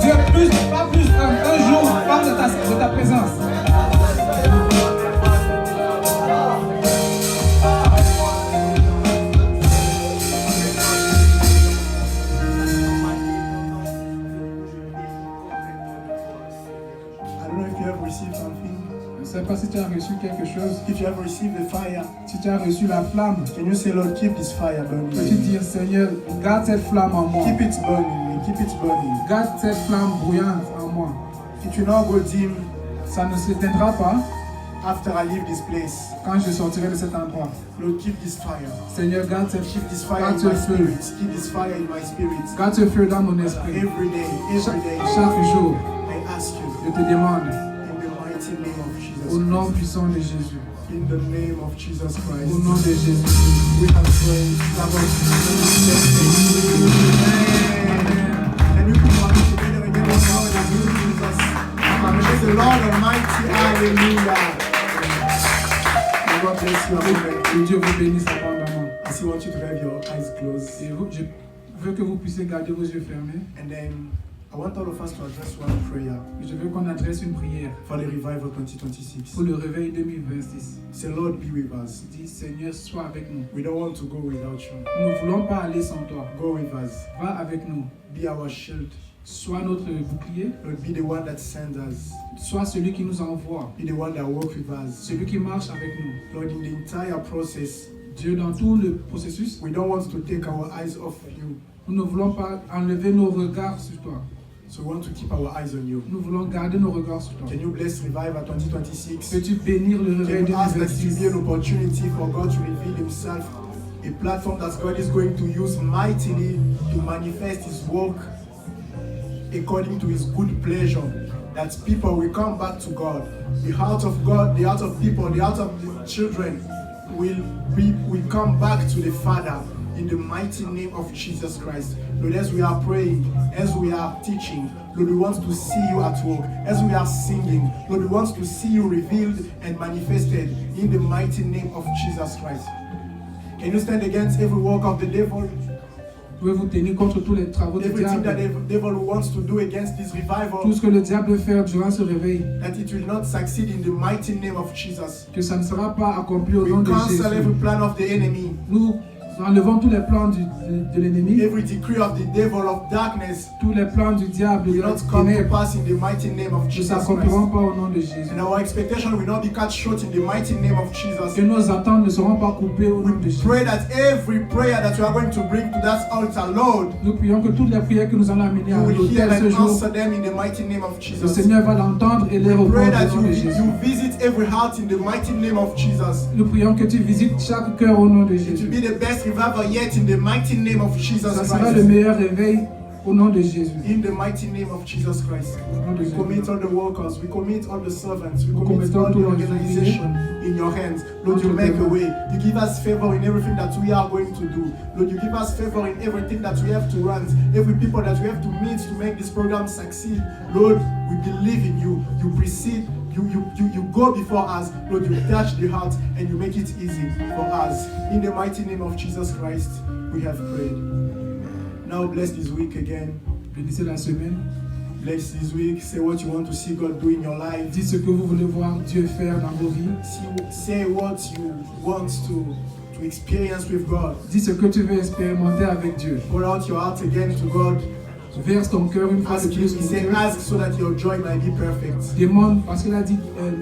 Dieu, pas plus un jour, parle de ta présence. I don't know if you have received something. Je ne sais pas si tu as reçu quelque chose. If you have received the fire, Si tu as reçu la flamme, can you say, Lord, keep this fire peux-tu burning? dire, Seigneur, garde cette flamme en moi. Keep it burning, keep it burning. Garde cette flamme bruyante en moi. It will not go dim Ça ne s'éteindra pas after I leave this place. quand je sortirai de cet endroit. Lord, keep this fire. Seigneur, garde Keep this fire garde in ce my feu. spirit. Keep this fire in my spirit. Garde ce feu dans mon esprit. Every day, Chaque jour, I ask you, je te demande, in the mighty name of au Jesus nom Christ. puissant de Jésus, In the name of Jesus Christ. au nom de Jésus, We have prayed. Can you put our hands together again one more in the name of Jesus? Praise the Lord Almighty. Hallelujah. May God bless you. Amen. que Dieu vous bénisse abondamment. I still want you to have your eyes closed. Et je veux que vous puissiez garder vos yeux fermés. And then I want all of us to address one prayer Et je veux qu'on adresse une prière for the revival 2026. pour le réveil 2026. Say, Lord, be with us. Dis, Seigneur, sois avec nous. We don't want to go without you. Nous ne voulons pas aller sans toi. Go with us. Va avec nous. Be our shield. Sois notre bouclier. Lord, be the one that sends us. Sois celui qui nous envoie. Be the one that walks with us. Celui qui marche avec nous. Lord, in the entire process, Dieu, dans tout le processus, we don't want to take our eyes off you. nous ne voulons pas enlever nos regards sur toi. So we want to keep our eyes on you. Nous voulons garder nos regards sur toi. Can you bless Revival 2026? Peux-tu bénir le réveil Can you ask that it will 2026? be an opportunity for God to reveal Himself? A platform that God is going to use mightily to manifest His work according to His good pleasure. That people will come back to God. The heart of God, the heart of people, the heart of the children will come back to the Father in the mighty name of Jesus Christ. Lord, as we are praying, as we are teaching, Lord, we want to see you at work. As we are singing, Lord, we want to see you revealed and manifested in the mighty name of Jesus Christ. Can you stand against every work of the devil? Pouvez-vous tenir contre tous les travaux du Everything that diable? the devil wants to do against this Tout revival, ce que le diable veut faire durant ce réveil, that it will not succeed in the mighty name of Jesus. que ça ne sera pas accompli au We nom de cancel every Jésus. plan of the enemy, Nous enlevons tous les plans de l'ennemi, every decree of the devil of darkness tous les plans du diable will de not come to ténèbres pass in the mighty name of ne Jesus s'accompliront Christ. pas au nom de Jésus. And our expectation will not be cut short in the mighty name of Jesus. Que nos attentes ne seront pas coupées au nom de Jésus. Pray that every prayer that you are going to bring to that altar, Lord, Nous prions que toutes les prières que nous allons amener you à will hear l'autel ce and jour, answer them in the mighty name of le Jesus. Seigneur va l'entendre et les We répondre pray au that nom de you Jésus. visit every heart in the mighty name of Jesus. Nous prions que tu visites chaque cœur au nom de It will Jésus. be the best revival yet in the mighty name of Jesus Ça sera le Christ. meilleur réveil au nom de Jésus. In the mighty name of Jesus Christ. Au nom de We Jésus. commit all the workers, we commit all the servants, we commit commettons all the tous les organization in your hands. Lord, you make a way. You give us favor in everything that we are going to do. Lord, you give us favor in everything that we have to run, every people that we have to meet to make this program succeed. Lord, we believe in you. You precede, you go before us. Lord, you touch the heart and you make it easy for us. In the mighty name of Jesus Christ, we have prayed. Now bless this week again. Bénissez la semaine. Bless this week. Say what you want to see God do in your life. Dites ce que vous voulez voir Dieu faire dans vos vies. Say what you want to experience with God. Dis ce que tu veux expérimenter avec Dieu. Pour out your heart again to God. Verse ton cœur une fois de Ask Him. plus He pour said, Dieu. ask so that your joy might be perfect. Demande, parce qu'il a dit,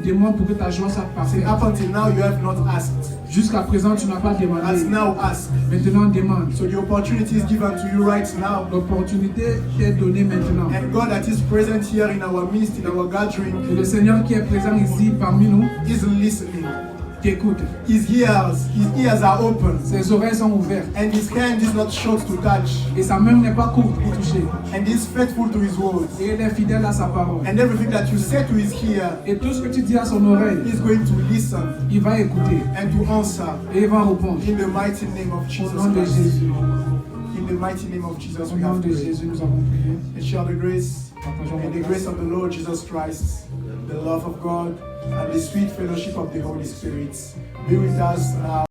demande pour que ta joie soit Say, parfaite. up until now you have not asked. Jusqu'à présent, tu n'as pas As demandé. now ask. Maintenant, demande. So the opportunity is given to you right now. L'opportunité est donnée maintenant. And God that is present here in our midst, in our Et gathering, le Seigneur qui est présent ici parmi nous is listening. t'écoute. His ears are open. Ses oreilles sont ouvertes. And his hand is not short to touch. Et sa main n'est pas courte pour toucher. And he's faithful to his word. Et il est fidèle à sa parole. And everything that you say to his ear, Et tout ce que tu dis à son oreille, he's going to listen il va écouter. and to answer Et il va répondre. in the mighty name of Au Jesus nom de Christ. Jésus. In the mighty name of Jesus Au we nom have de prayed. Jésus, nous avons prié. And share the grace Partageons and the la grace grâce. of the Lord Jesus Christ, the love of God, and the sweet fellowship of the Holy Spirit be with us now.